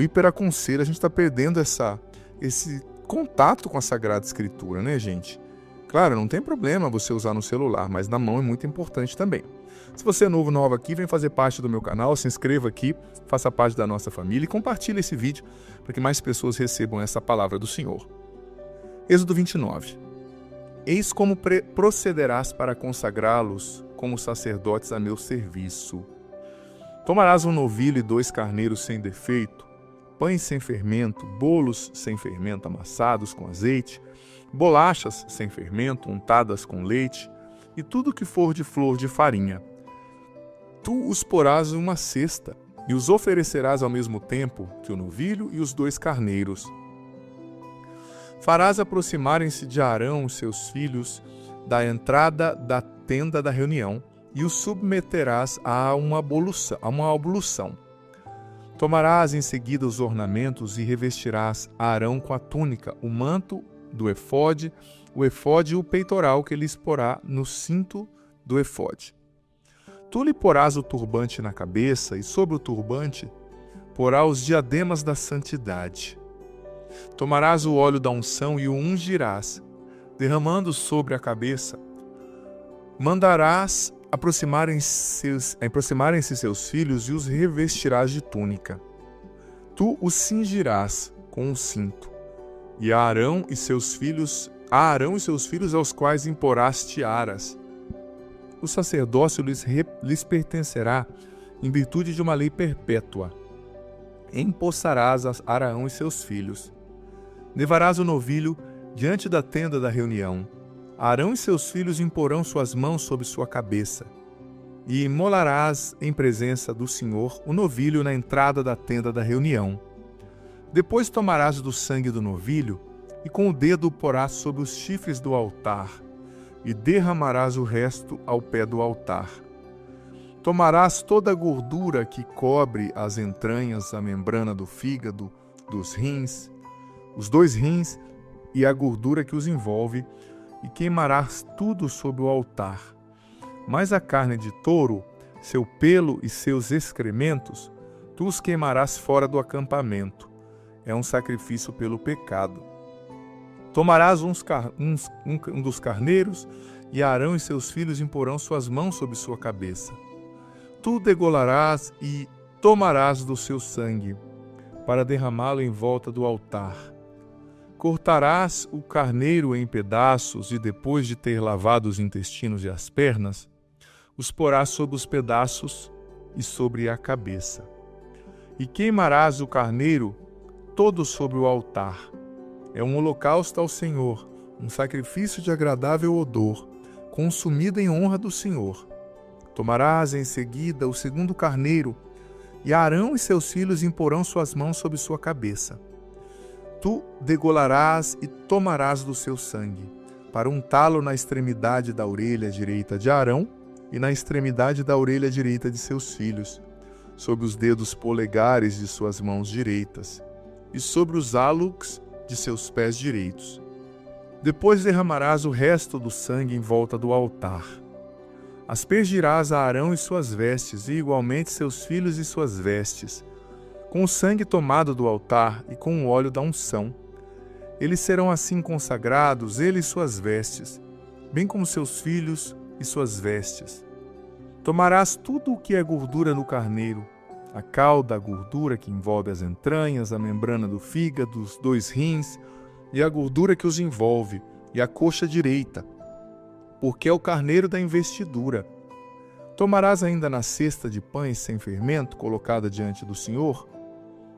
hiperaconselho, a gente está perdendo esse contato com a Sagrada Escritura, né, gente? Claro, não tem problema você usar no celular, mas na mão é muito importante também. Se você é nova aqui, vem fazer parte do meu canal, se inscreva aqui, faça parte da nossa família e compartilhe esse vídeo para que mais pessoas recebam essa palavra do Senhor. Êxodo 29. Eis como procederás para consagrá-los como sacerdotes a meu serviço. Tomarás um novilho e 2 carneiros sem defeito, pães sem fermento, bolos sem fermento amassados com azeite, bolachas sem fermento untadas com leite, e tudo que for de flor de farinha. Tu os porás em uma cesta, e os oferecerás ao mesmo tempo que o novilho e os 2 carneiros. Farás aproximarem-se de Arão os seus filhos da entrada da tenda da reunião, e os submeterás a uma ablução. Tomarás em seguida os ornamentos e revestirás Arão com a túnica, o manto do efode, o efode e o peitoral que lhes porá no cinto do efode. Tu lhe porás o turbante na cabeça, e sobre o turbante porá os diademas da santidade. Tomarás o óleo da unção e o ungirás, derramando sobre a cabeça. Mandarás aproximarem-se seus filhos e os revestirás de túnica. Tu os cingirás com um cinto, e a Arão e seus filhos aos quais imporás tiaras. O sacerdócio lhes pertencerá em virtude de uma lei perpétua. Empossarás a Arão e seus filhos. Levarás o novilho diante da tenda da reunião. Arão e seus filhos imporão suas mãos sobre sua cabeça. E imolarás em presença do Senhor o novilho na entrada da tenda da reunião. Depois tomarás do sangue do novilho e com o dedo o porás sobre os chifres do altar, e derramarás o resto ao pé do altar. Tomarás toda a gordura que cobre as entranhas, a membrana do fígado, dos rins, os 2 rins e a gordura que os envolve, e queimarás tudo sobre o altar. Mas a carne de touro, seu pelo e seus excrementos, tu os queimarás fora do acampamento. É um sacrifício pelo pecado. Tomarás um dos carneiros, e Arão e seus filhos imporão suas mãos sobre sua cabeça. Tu degolarás e tomarás do seu sangue, para derramá-lo em volta do altar. Cortarás o carneiro em pedaços, e depois de ter lavado os intestinos e as pernas, os porás sobre os pedaços e sobre a cabeça. E queimarás o carneiro todo sobre o altar. É um holocausto ao Senhor, um sacrifício de agradável odor, consumido em honra do Senhor. Tomarás em seguida o 2º carneiro, e Arão e seus filhos imporão suas mãos sobre sua cabeça. Tu degolarás e tomarás do seu sangue, para untá-lo na extremidade da orelha direita de Arão e na extremidade da orelha direita de seus filhos, sobre os dedos polegares de suas mãos direitas e sobre os álugs de seus pés direitos. Depois derramarás o resto do sangue em volta do altar. Aspergirás a Arão e suas vestes, e igualmente seus filhos e suas vestes, com o sangue tomado do altar e com o óleo da unção. Eles serão assim consagrados, ele e suas vestes, bem como seus filhos e suas vestes. Tomarás tudo o que é gordura no carneiro, a cauda, a gordura que envolve as entranhas, a membrana do fígado, os 2 rins, e a gordura que os envolve, e a coxa direita, porque é o carneiro da investidura. Tomarás ainda na cesta de pães sem fermento, colocada diante do Senhor,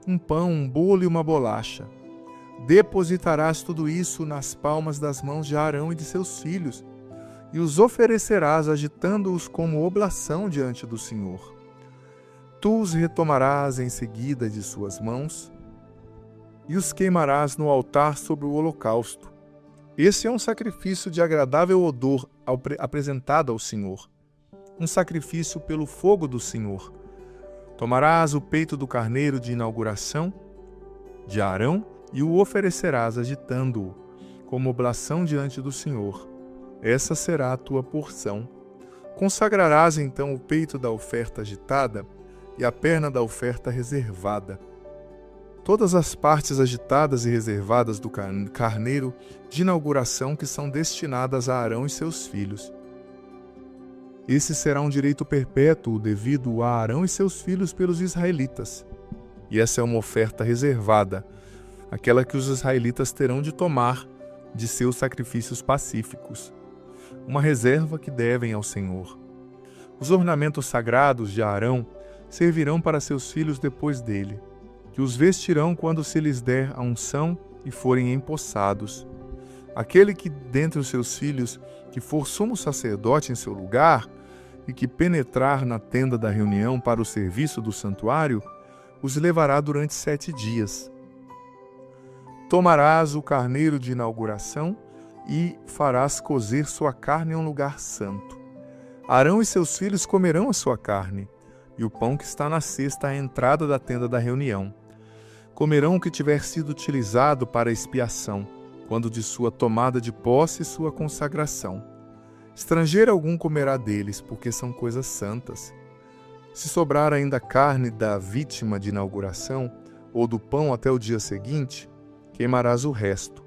um pão, um bolo e uma bolacha. Depositarás tudo isso nas palmas das mãos de Arão e de seus filhos, e os oferecerás agitando-os como oblação diante do Senhor. Tu os retomarás em seguida de suas mãos, e os queimarás no altar sobre o holocausto. Esse é um sacrifício de agradável odor apresentado ao Senhor, um sacrifício pelo fogo do Senhor. Tomarás o peito do carneiro de inauguração de Arão e o oferecerás agitando-o, como oblação diante do Senhor. Essa será a tua porção. Consagrarás então o peito da oferta agitada e a perna da oferta reservada. Todas as partes agitadas e reservadas do carneiro de inauguração que são destinadas a Arão e seus filhos. Esse será um direito perpétuo devido a Arão e seus filhos pelos israelitas. E essa é uma oferta reservada, aquela que os israelitas terão de tomar de seus sacrifícios pacíficos. Uma reserva que devem ao Senhor. Os ornamentos sagrados de Arão servirão para seus filhos depois dele, que os vestirão quando se lhes der a unção e forem empossados. Aquele que dentre os seus filhos, que for sumo sacerdote em seu lugar, e que penetrar na tenda da reunião para o serviço do santuário, os levará durante 7 dias. Tomarás o carneiro de inauguração e farás cozer sua carne em um lugar santo. Arão e seus filhos comerão a sua carne, e o pão que está na cesta à entrada da tenda da reunião. Comerão o que tiver sido utilizado para expiação, quando de sua tomada de posse e sua consagração. Estrangeiro algum comerá deles, porque são coisas santas. Se sobrar ainda carne da vítima de inauguração, ou do pão até o dia seguinte, queimarás o resto.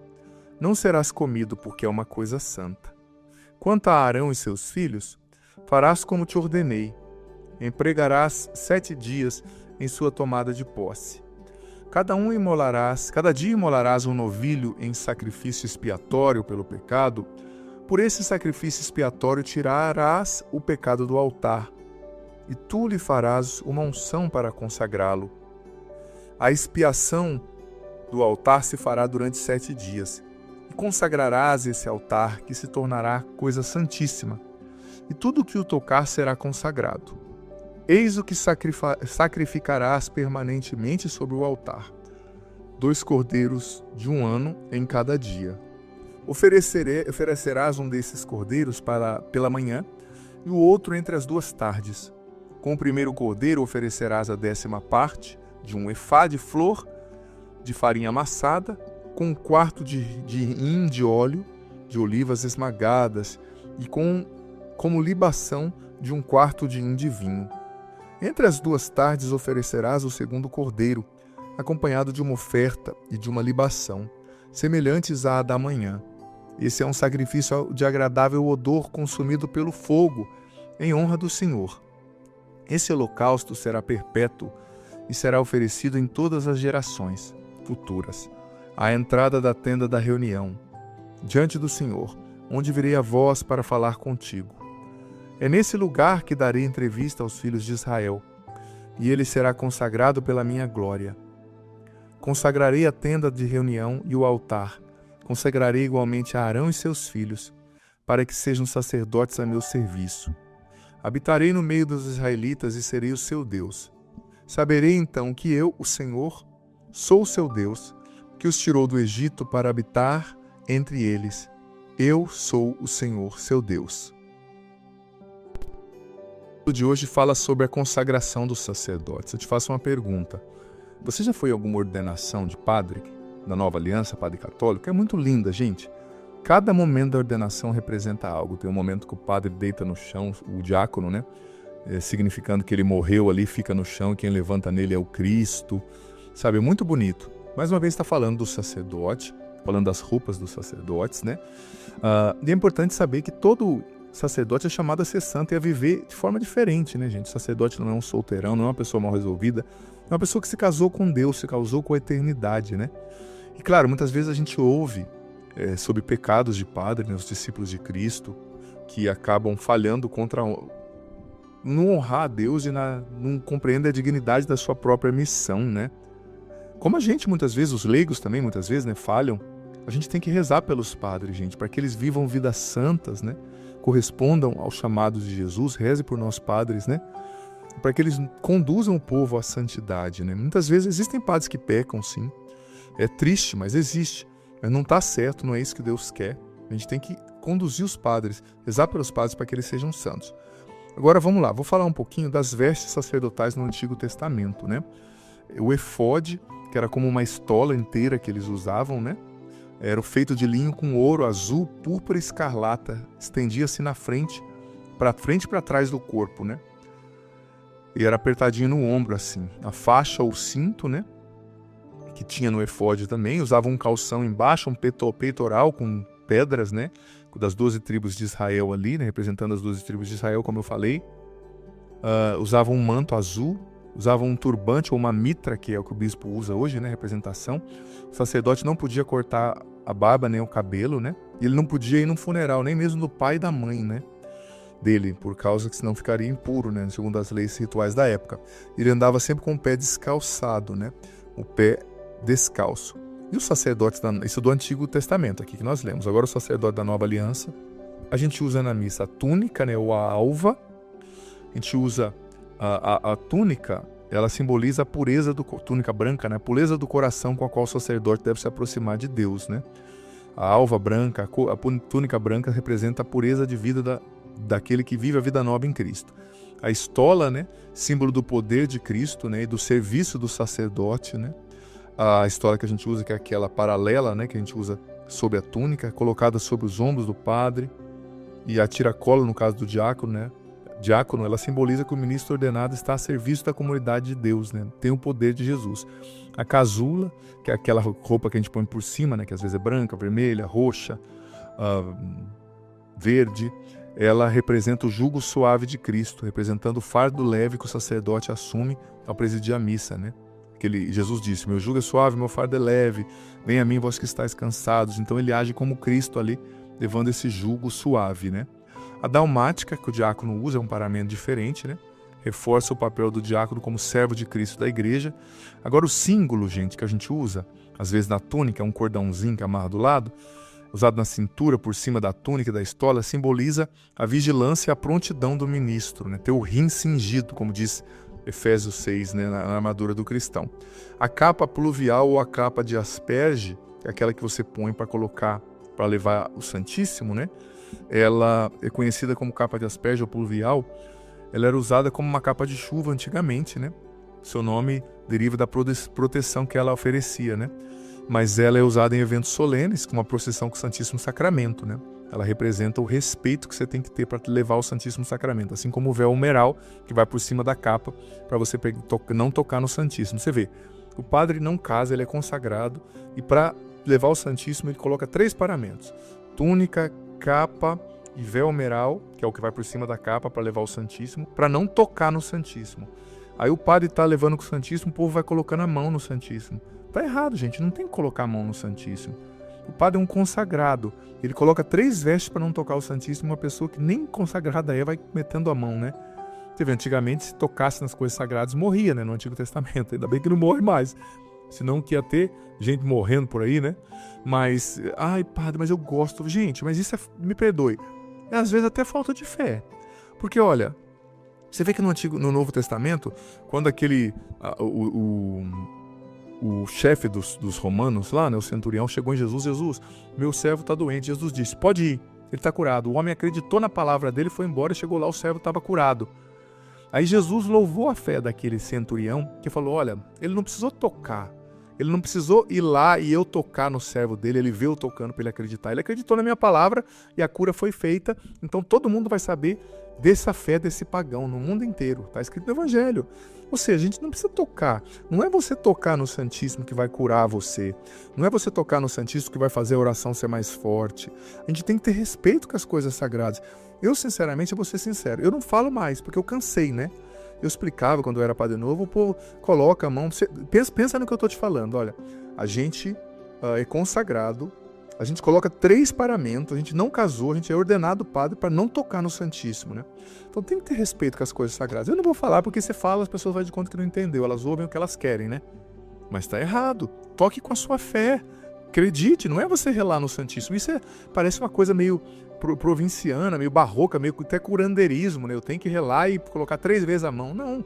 Não serás comido, porque é uma coisa santa. Quanto a Arão e seus filhos, farás como te ordenei. Empregarás 7 dias em sua tomada de posse. Cada dia imolarás um novilho em sacrifício expiatório pelo pecado. Por esse sacrifício expiatório tirarás o pecado do altar, e tu lhe farás uma unção para consagrá-lo. A expiação do altar se fará durante 7 dias, e consagrarás esse altar, que se tornará coisa santíssima, e tudo que o tocar será consagrado. Eis o que sacrificarás permanentemente sobre o altar: 2 cordeiros de 1 ano em cada dia. Oferecerás um desses cordeiros pela manhã e o outro entre as 2 tardes. Com o primeiro cordeiro oferecerás a 10ª parte de um efá de flor de farinha amassada, com 1/4 de hin de óleo de olivas esmagadas e como libação de 1/4 de hin de vinho. Entre as 2 tardes oferecerás o segundo cordeiro, acompanhado de uma oferta e de uma libação, semelhantes à da manhã. Esse é um sacrifício de agradável odor consumido pelo fogo, em honra do Senhor. Esse holocausto será perpétuo e será oferecido em todas as gerações futuras, à entrada da tenda da reunião, diante do Senhor, onde virei a vós para falar contigo. É nesse lugar que darei entrevista aos filhos de Israel, e ele será consagrado pela minha glória. Consagrarei a tenda de reunião e o altar. Consagrarei igualmente a Arão e seus filhos, para que sejam sacerdotes a meu serviço. Habitarei no meio dos israelitas e serei o seu Deus. Saberei então que eu, o Senhor, sou o seu Deus, que os tirou do Egito para habitar entre eles. Eu sou o Senhor, seu Deus. O de hoje fala sobre a consagração dos sacerdotes. Eu te faço uma pergunta. Você já foi em alguma ordenação de padre, da Nova Aliança, padre católico? É muito linda, gente. Cada momento da ordenação representa algo. Tem um momento que o padre deita no chão, o diácono, né? Significando que ele morreu ali, fica no chão, e quem levanta nele é o Cristo. Sabe, é muito bonito. Mais uma vez está falando do sacerdote, falando das roupas dos sacerdotes, né? E é importante saber que todo sacerdote é chamado a ser santo e a viver de forma diferente, né, gente? O sacerdote não é um solteirão, não é uma pessoa mal resolvida, é uma pessoa que se casou com Deus, se casou com a eternidade, né? E claro, muitas vezes a gente ouve sobre pecados de padre, né, os discípulos de Cristo, que acabam falhando contra não honrar a Deus e não compreender a dignidade da sua própria missão, né? Como a gente, muitas vezes, os leigos também, muitas vezes, né, falham, a gente tem que rezar pelos padres, gente, para que eles vivam vidas santas, né? Correspondam aos chamados de Jesus, reze por nós padres, né? Para que eles conduzam o povo à santidade, né? Muitas vezes existem padres que pecam, sim. É triste, mas existe. Mas não está certo, não é isso que Deus quer. A gente tem que conduzir os padres, rezar pelos padres para que eles sejam santos. Agora vamos lá, vou falar um pouquinho das vestes sacerdotais no Antigo Testamento, né? O efode, que era como uma estola inteira que eles usavam, né? Era feito de linho com ouro, azul, púrpura e escarlata. Estendia-se na frente e para trás do corpo, né? E era apertadinho no ombro, assim. A faixa ou cinto, né? Que tinha no efode também. Usava um calção embaixo, um peitoral com pedras, né? Das 12 tribos de Israel ali, né? Representando as 12 tribos de Israel, como eu falei. Usavam um manto azul. Usavam um turbante ou uma mitra, que é o que o bispo usa hoje, né? Representação. O sacerdote não podia cortar a barba nem o cabelo, né? E ele não podia ir num funeral, nem mesmo do pai e da mãe, né? Dele, por causa que senão ficaria impuro, né? Segundo as leis rituais da época. Ele andava sempre com o pé descalçado, né? O pé descalço. E os sacerdotes, isso do Antigo Testamento aqui que nós lemos. Agora o sacerdote da Nova Aliança, a gente usa na missa a túnica, né? Ou a alva. A gente usa a túnica, ela simboliza a pureza túnica branca, né? A pureza do coração com a qual o sacerdote deve se aproximar de Deus, né? A alva branca, a túnica branca representa a pureza de vida daquele que vive a vida nova em Cristo. A estola, né? Símbolo do poder de Cristo, né? E do serviço do sacerdote, né? A estola que a gente usa, que é aquela paralela, né? Que a gente usa sobre a túnica, colocada sobre os ombros do padre. E a tiracola, no caso do diácono, né? Diácono, ela simboliza que o ministro ordenado está a serviço da comunidade de Deus, né? Tem o poder de Jesus. A casula, que é aquela roupa que a gente põe por cima, né? Que às vezes é branca, vermelha, roxa, verde. Ela representa o jugo suave de Cristo, representando o fardo leve que o sacerdote assume ao presidir a missa, né? Jesus disse, meu jugo é suave, meu fardo é leve, venha a mim vós que estáis cansados. Então ele age como Cristo ali, levando esse jugo suave, né? A dalmática, que o diácono usa, é um paramento diferente, né? Reforça o papel do diácono como servo de Cristo da igreja. Agora o símbolo, gente, que a gente usa, às vezes na túnica, é um cordãozinho que amarra do lado, usado na cintura, por cima da túnica e da estola, simboliza a vigilância e a prontidão do ministro, né? Ter o rim cingido, como diz Efésios 6, né? Na armadura do cristão. A capa pluvial ou a capa de asperge, que é aquela que você põe para colocar, para levar o Santíssimo, né? Ela é conhecida como capa de asperge ou pluvial. Ela era usada como uma capa de chuva antigamente, né? Seu nome deriva da proteção que ela oferecia, né? Mas ela é usada em eventos solenes, como a procissão com o Santíssimo Sacramento, né? Ela representa o respeito que você tem que ter para levar o Santíssimo Sacramento, assim como o véu humeral, que vai por cima da capa, para você não tocar no Santíssimo. Você vê, o padre não casa, ele é consagrado, e para levar o Santíssimo ele coloca 3 paramentos: túnica, capa e véu humeral, que é o que vai por cima da capa para levar o Santíssimo, para não tocar no Santíssimo. Aí o padre está levando com o Santíssimo, o povo vai colocando a mão no Santíssimo. Tá errado, gente, não tem que colocar a mão no Santíssimo. O padre é um consagrado, ele coloca 3 vestes para não tocar o Santíssimo. Uma pessoa que nem consagrada vai metendo a mão, né? Você vê, antigamente, se tocasse nas coisas sagradas, morria, né? No Antigo Testamento, ainda bem que não morre mais. Senão que ia ter gente morrendo por aí, né? Mas, ai padre, mas eu gosto. Gente, mas isso me perdoe. É às vezes até falta de fé. Porque, olha, você vê que no Novo Testamento, quando aquele, o chefe dos romanos lá, né, o centurião, chegou em Jesus, meu servo está doente. Jesus disse, pode ir, ele está curado. O homem acreditou na palavra dele, foi embora, chegou lá, o servo estava curado. Aí Jesus louvou a fé daquele centurião, que falou, olha, ele não precisou tocar, ele não precisou ir lá e eu tocar no servo dele, ele veio tocando para ele acreditar. Ele acreditou na minha palavra e a cura foi feita, então todo mundo vai saber dessa fé desse pagão no mundo inteiro. Está escrito no Evangelho. Ou seja, a gente não precisa tocar. Não é você tocar no Santíssimo que vai curar você. Não é você tocar no Santíssimo que vai fazer a oração ser mais forte. A gente tem que ter respeito com as coisas sagradas. Eu, sinceramente, eu vou ser sincero, eu não falo mais, porque eu cansei, né? Eu explicava quando eu era padre novo, pô, coloca a mão... Pensa no que eu estou te falando, olha. A gente é consagrado, a gente coloca 3 paramentos, a gente não casou, a gente é ordenado padre para não tocar no Santíssimo, né? Então tem que ter respeito com as coisas sagradas. Eu não vou falar porque você fala, as pessoas vão de conta que não entendeu, elas ouvem o que elas querem, né? Mas está errado. Toque com a sua fé. Acredite, não é você relar no Santíssimo. Isso parece uma coisa meio provinciana, meio barroca, meio até curandeirismo, né? Eu tenho que relar e colocar 3 vezes a mão. Não,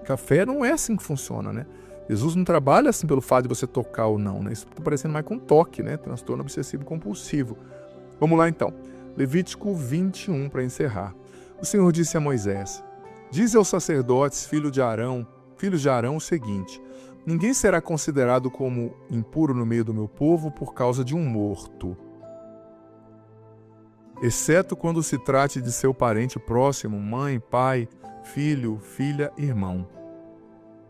a fé não é assim que funciona, né? Jesus não trabalha assim pelo fato de você tocar ou não, né? Isso está parecendo mais com toque, né? Transtorno obsessivo compulsivo. Vamos lá então. Levítico 21 para encerrar. O Senhor disse a Moisés: dize aos sacerdotes, filhos de Arão o seguinte: ninguém será considerado como impuro no meio do meu povo por causa de um morto, exceto quando se trate de seu parente próximo, mãe, pai, filho, filha, irmão.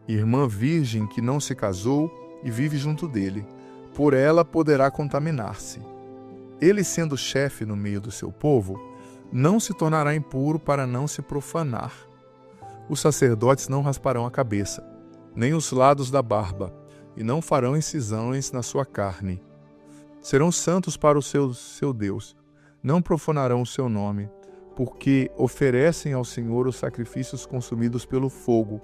Irmã virgem que não se casou e vive junto dele, por ela poderá contaminar-se. Ele, sendo chefe no meio do seu povo, não se tornará impuro para não se profanar. Os sacerdotes não rasparão a cabeça, nem os lados da barba, e não farão incisões na sua carne. Serão santos para o seu Deus, não profanarão o seu nome, porque oferecem ao Senhor os sacrifícios consumidos pelo fogo.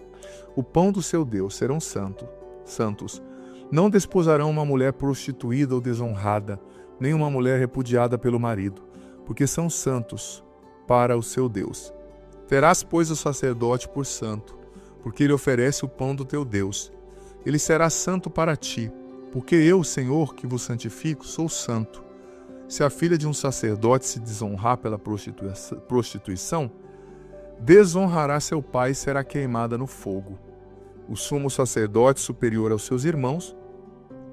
O pão do seu Deus serão santos. Não desposarão uma mulher prostituída ou desonrada, nem uma mulher repudiada pelo marido, porque são santos para o seu Deus. Terás, pois, o sacerdote por santo, porque ele oferece o pão do teu Deus. Ele será santo para ti, porque eu, Senhor, que vos santifico, sou santo. Se a filha de um sacerdote se desonrar pela prostituição, desonrará seu pai e será queimada no fogo. O sumo sacerdote, superior aos seus irmãos,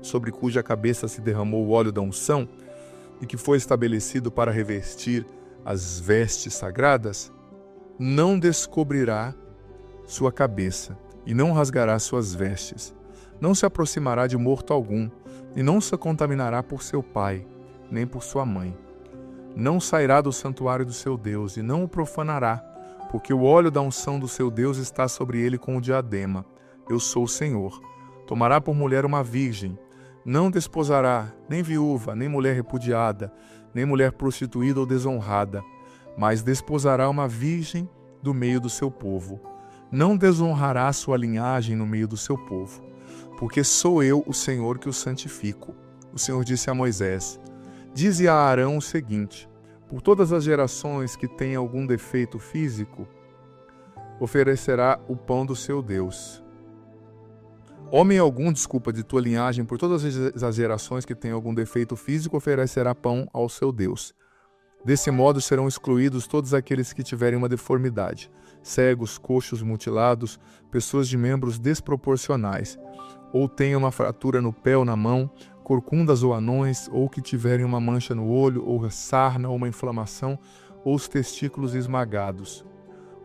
sobre cuja cabeça se derramou o óleo da unção e que foi estabelecido para revestir as vestes sagradas, não descobrirá sua cabeça e não rasgará suas vestes. Não se aproximará de morto algum e não se contaminará por seu pai, nem por sua mãe. Não sairá do santuário do seu Deus e não o profanará, porque o óleo da unção do seu Deus está sobre ele com o diadema. Eu sou o Senhor. Tomará por mulher uma virgem. Não desposará nem viúva, nem mulher repudiada, nem mulher prostituída ou desonrada, mas desposará uma virgem do meio do seu povo. Não desonrará sua linhagem no meio do seu povo, porque sou eu, o Senhor, que o santifico. O Senhor disse a Moisés: dize a Arão o seguinte: por todas as gerações que têm algum defeito físico, oferecerá o pão do seu Deus. Homem algum, de tua linhagem, por todas as gerações que têm algum defeito físico, oferecerá pão ao seu Deus. Desse modo serão excluídos todos aqueles que tiverem uma deformidade: cegos, coxos, mutilados, pessoas de membros desproporcionais, ou tenham uma fratura no pé ou na mão, corcundas ou anões, ou que tiverem uma mancha no olho, ou sarna, ou uma inflamação, ou os testículos esmagados.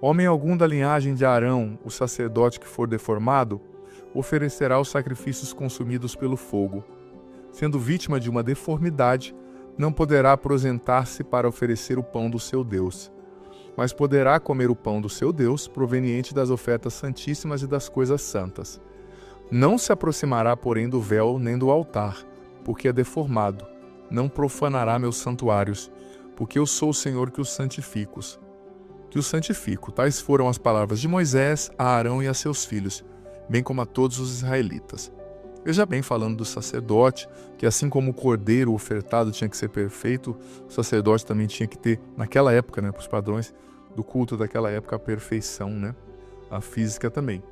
Homem algum da linhagem de Arão, o sacerdote que for deformado, oferecerá os sacrifícios consumidos pelo fogo. Sendo vítima de uma deformidade, não poderá aposentar-se para oferecer o pão do seu Deus, mas poderá comer o pão do seu Deus, proveniente das ofertas santíssimas e das coisas santas. Não se aproximará, porém, do véu nem do altar, porque é deformado. Não profanará meus santuários, porque eu sou o Senhor que os santifico. Tais foram as palavras de Moisés a Arão e a seus filhos, bem como a todos os israelitas. Veja bem, falando do sacerdote, que assim como o cordeiro ofertado tinha que ser perfeito, o sacerdote também tinha que ter, naquela época, né, para os padrões do culto daquela época, a perfeição, né, a física também.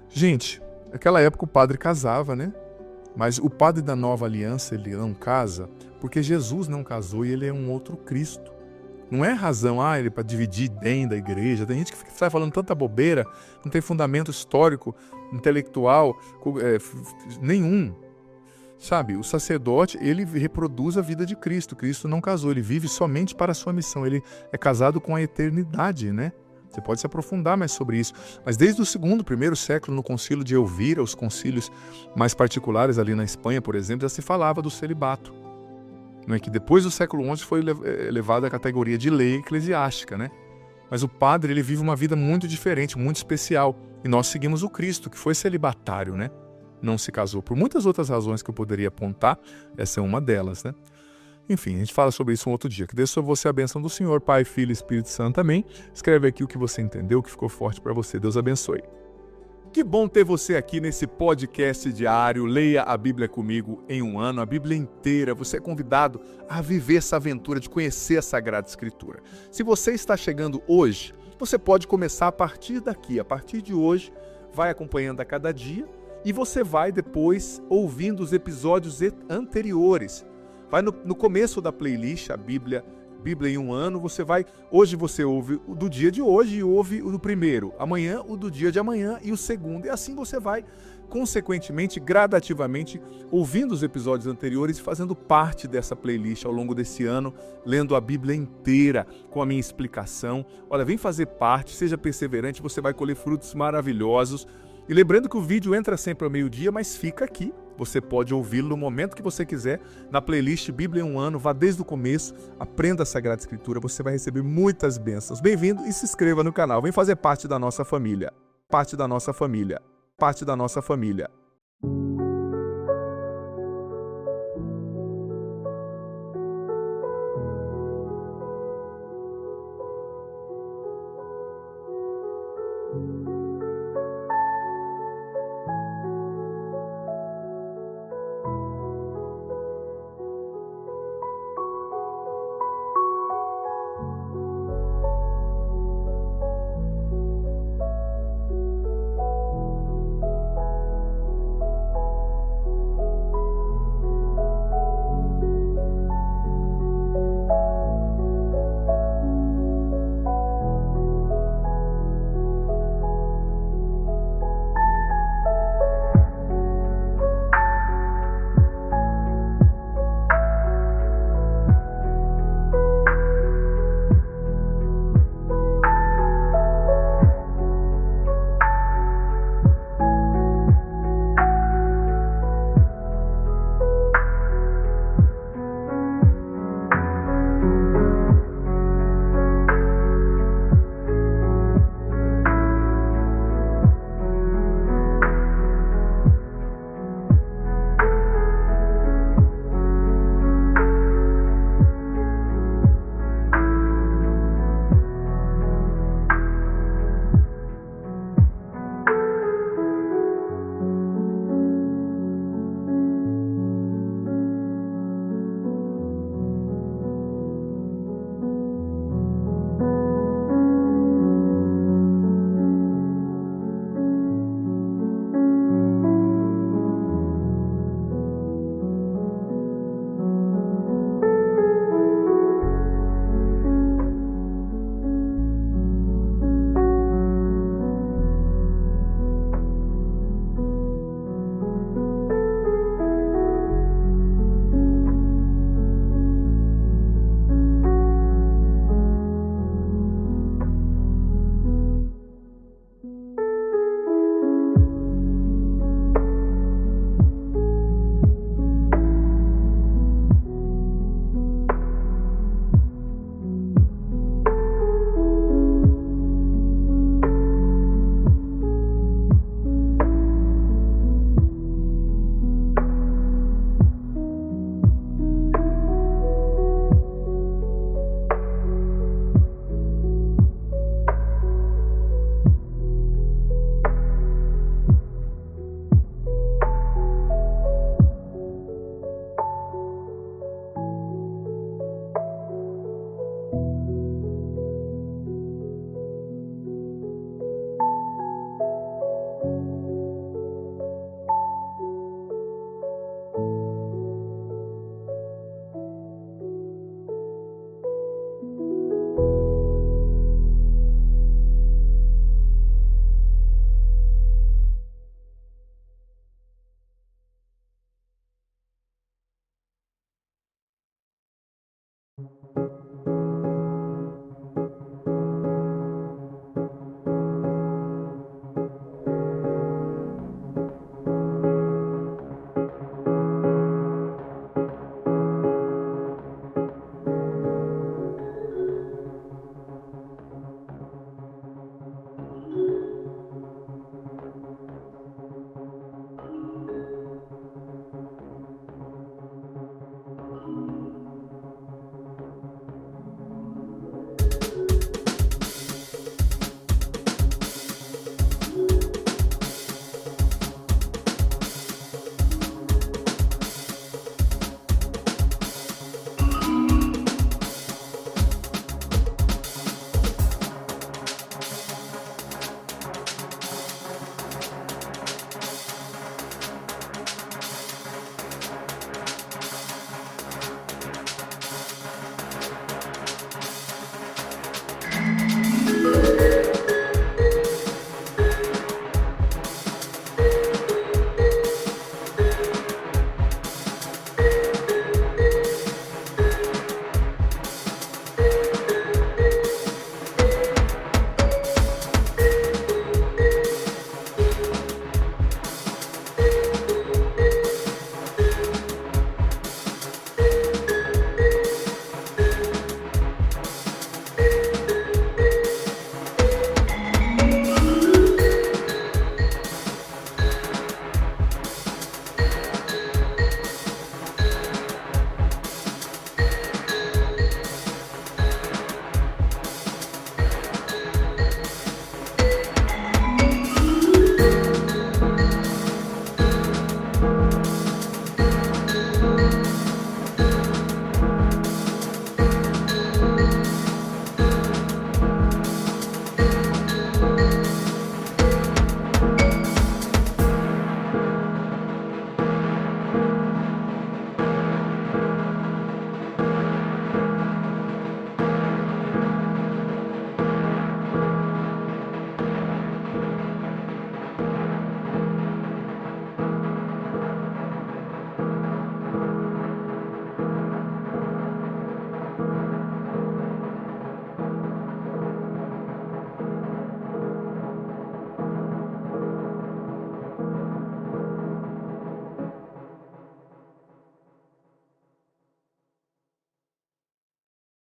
Gente, naquela época o padre casava, né? Mas o padre da nova aliança, ele não casa, porque Jesus não casou e ele é um outro Cristo. Não é razão, ele para dividir dentro da igreja. Tem gente que sai falando tanta bobeira, não tem fundamento histórico, intelectual, nenhum. Sabe, o sacerdote, ele reproduz a vida de Cristo. Cristo não casou, ele vive somente para a sua missão. Ele é casado com a eternidade, né? Você pode se aprofundar mais sobre isso. Mas desde o primeiro século, no concílio de Elvira, os concílios mais particulares ali na Espanha, por exemplo, já se falava do celibato. Não é que depois do século XI foi elevado à categoria de lei eclesiástica, né? Mas o padre, ele vive uma vida muito diferente, muito especial. E nós seguimos o Cristo, que foi celibatário, né? Não se casou. Por muitas outras razões que eu poderia apontar, essa é uma delas, né? Enfim, a gente fala sobre isso um outro dia. Que Deus sobre você a bênção do Senhor, Pai, Filho e Espírito Santo também. Escreve aqui o que você entendeu, o que ficou forte para você. Deus abençoe. Que bom ter você aqui nesse podcast diário. Leia a Bíblia comigo em um ano, a Bíblia inteira. Você é convidado a viver essa aventura de conhecer a Sagrada Escritura. Se você está chegando hoje, você pode começar a partir daqui. A partir de hoje, vai acompanhando a cada dia e você vai depois ouvindo os episódios anteriores. Vai no começo da playlist, a Bíblia em um ano, hoje você ouve o do dia de hoje e ouve o do primeiro, amanhã o do dia de amanhã e o segundo, e assim você vai, consequentemente, gradativamente, ouvindo os episódios anteriores e fazendo parte dessa playlist ao longo desse ano, lendo a Bíblia inteira, com a minha explicação. Olha, vem fazer parte, seja perseverante, você vai colher frutos maravilhosos. E lembrando que o vídeo entra sempre ao meio-dia, mas fica aqui. Você pode ouvi-lo no momento que você quiser, na playlist Bíblia em um ano, vá desde o começo, aprenda a Sagrada Escritura, você vai receber muitas bênçãos. Bem-vindo e se inscreva no canal, vem fazer parte da nossa família. Parte da nossa família.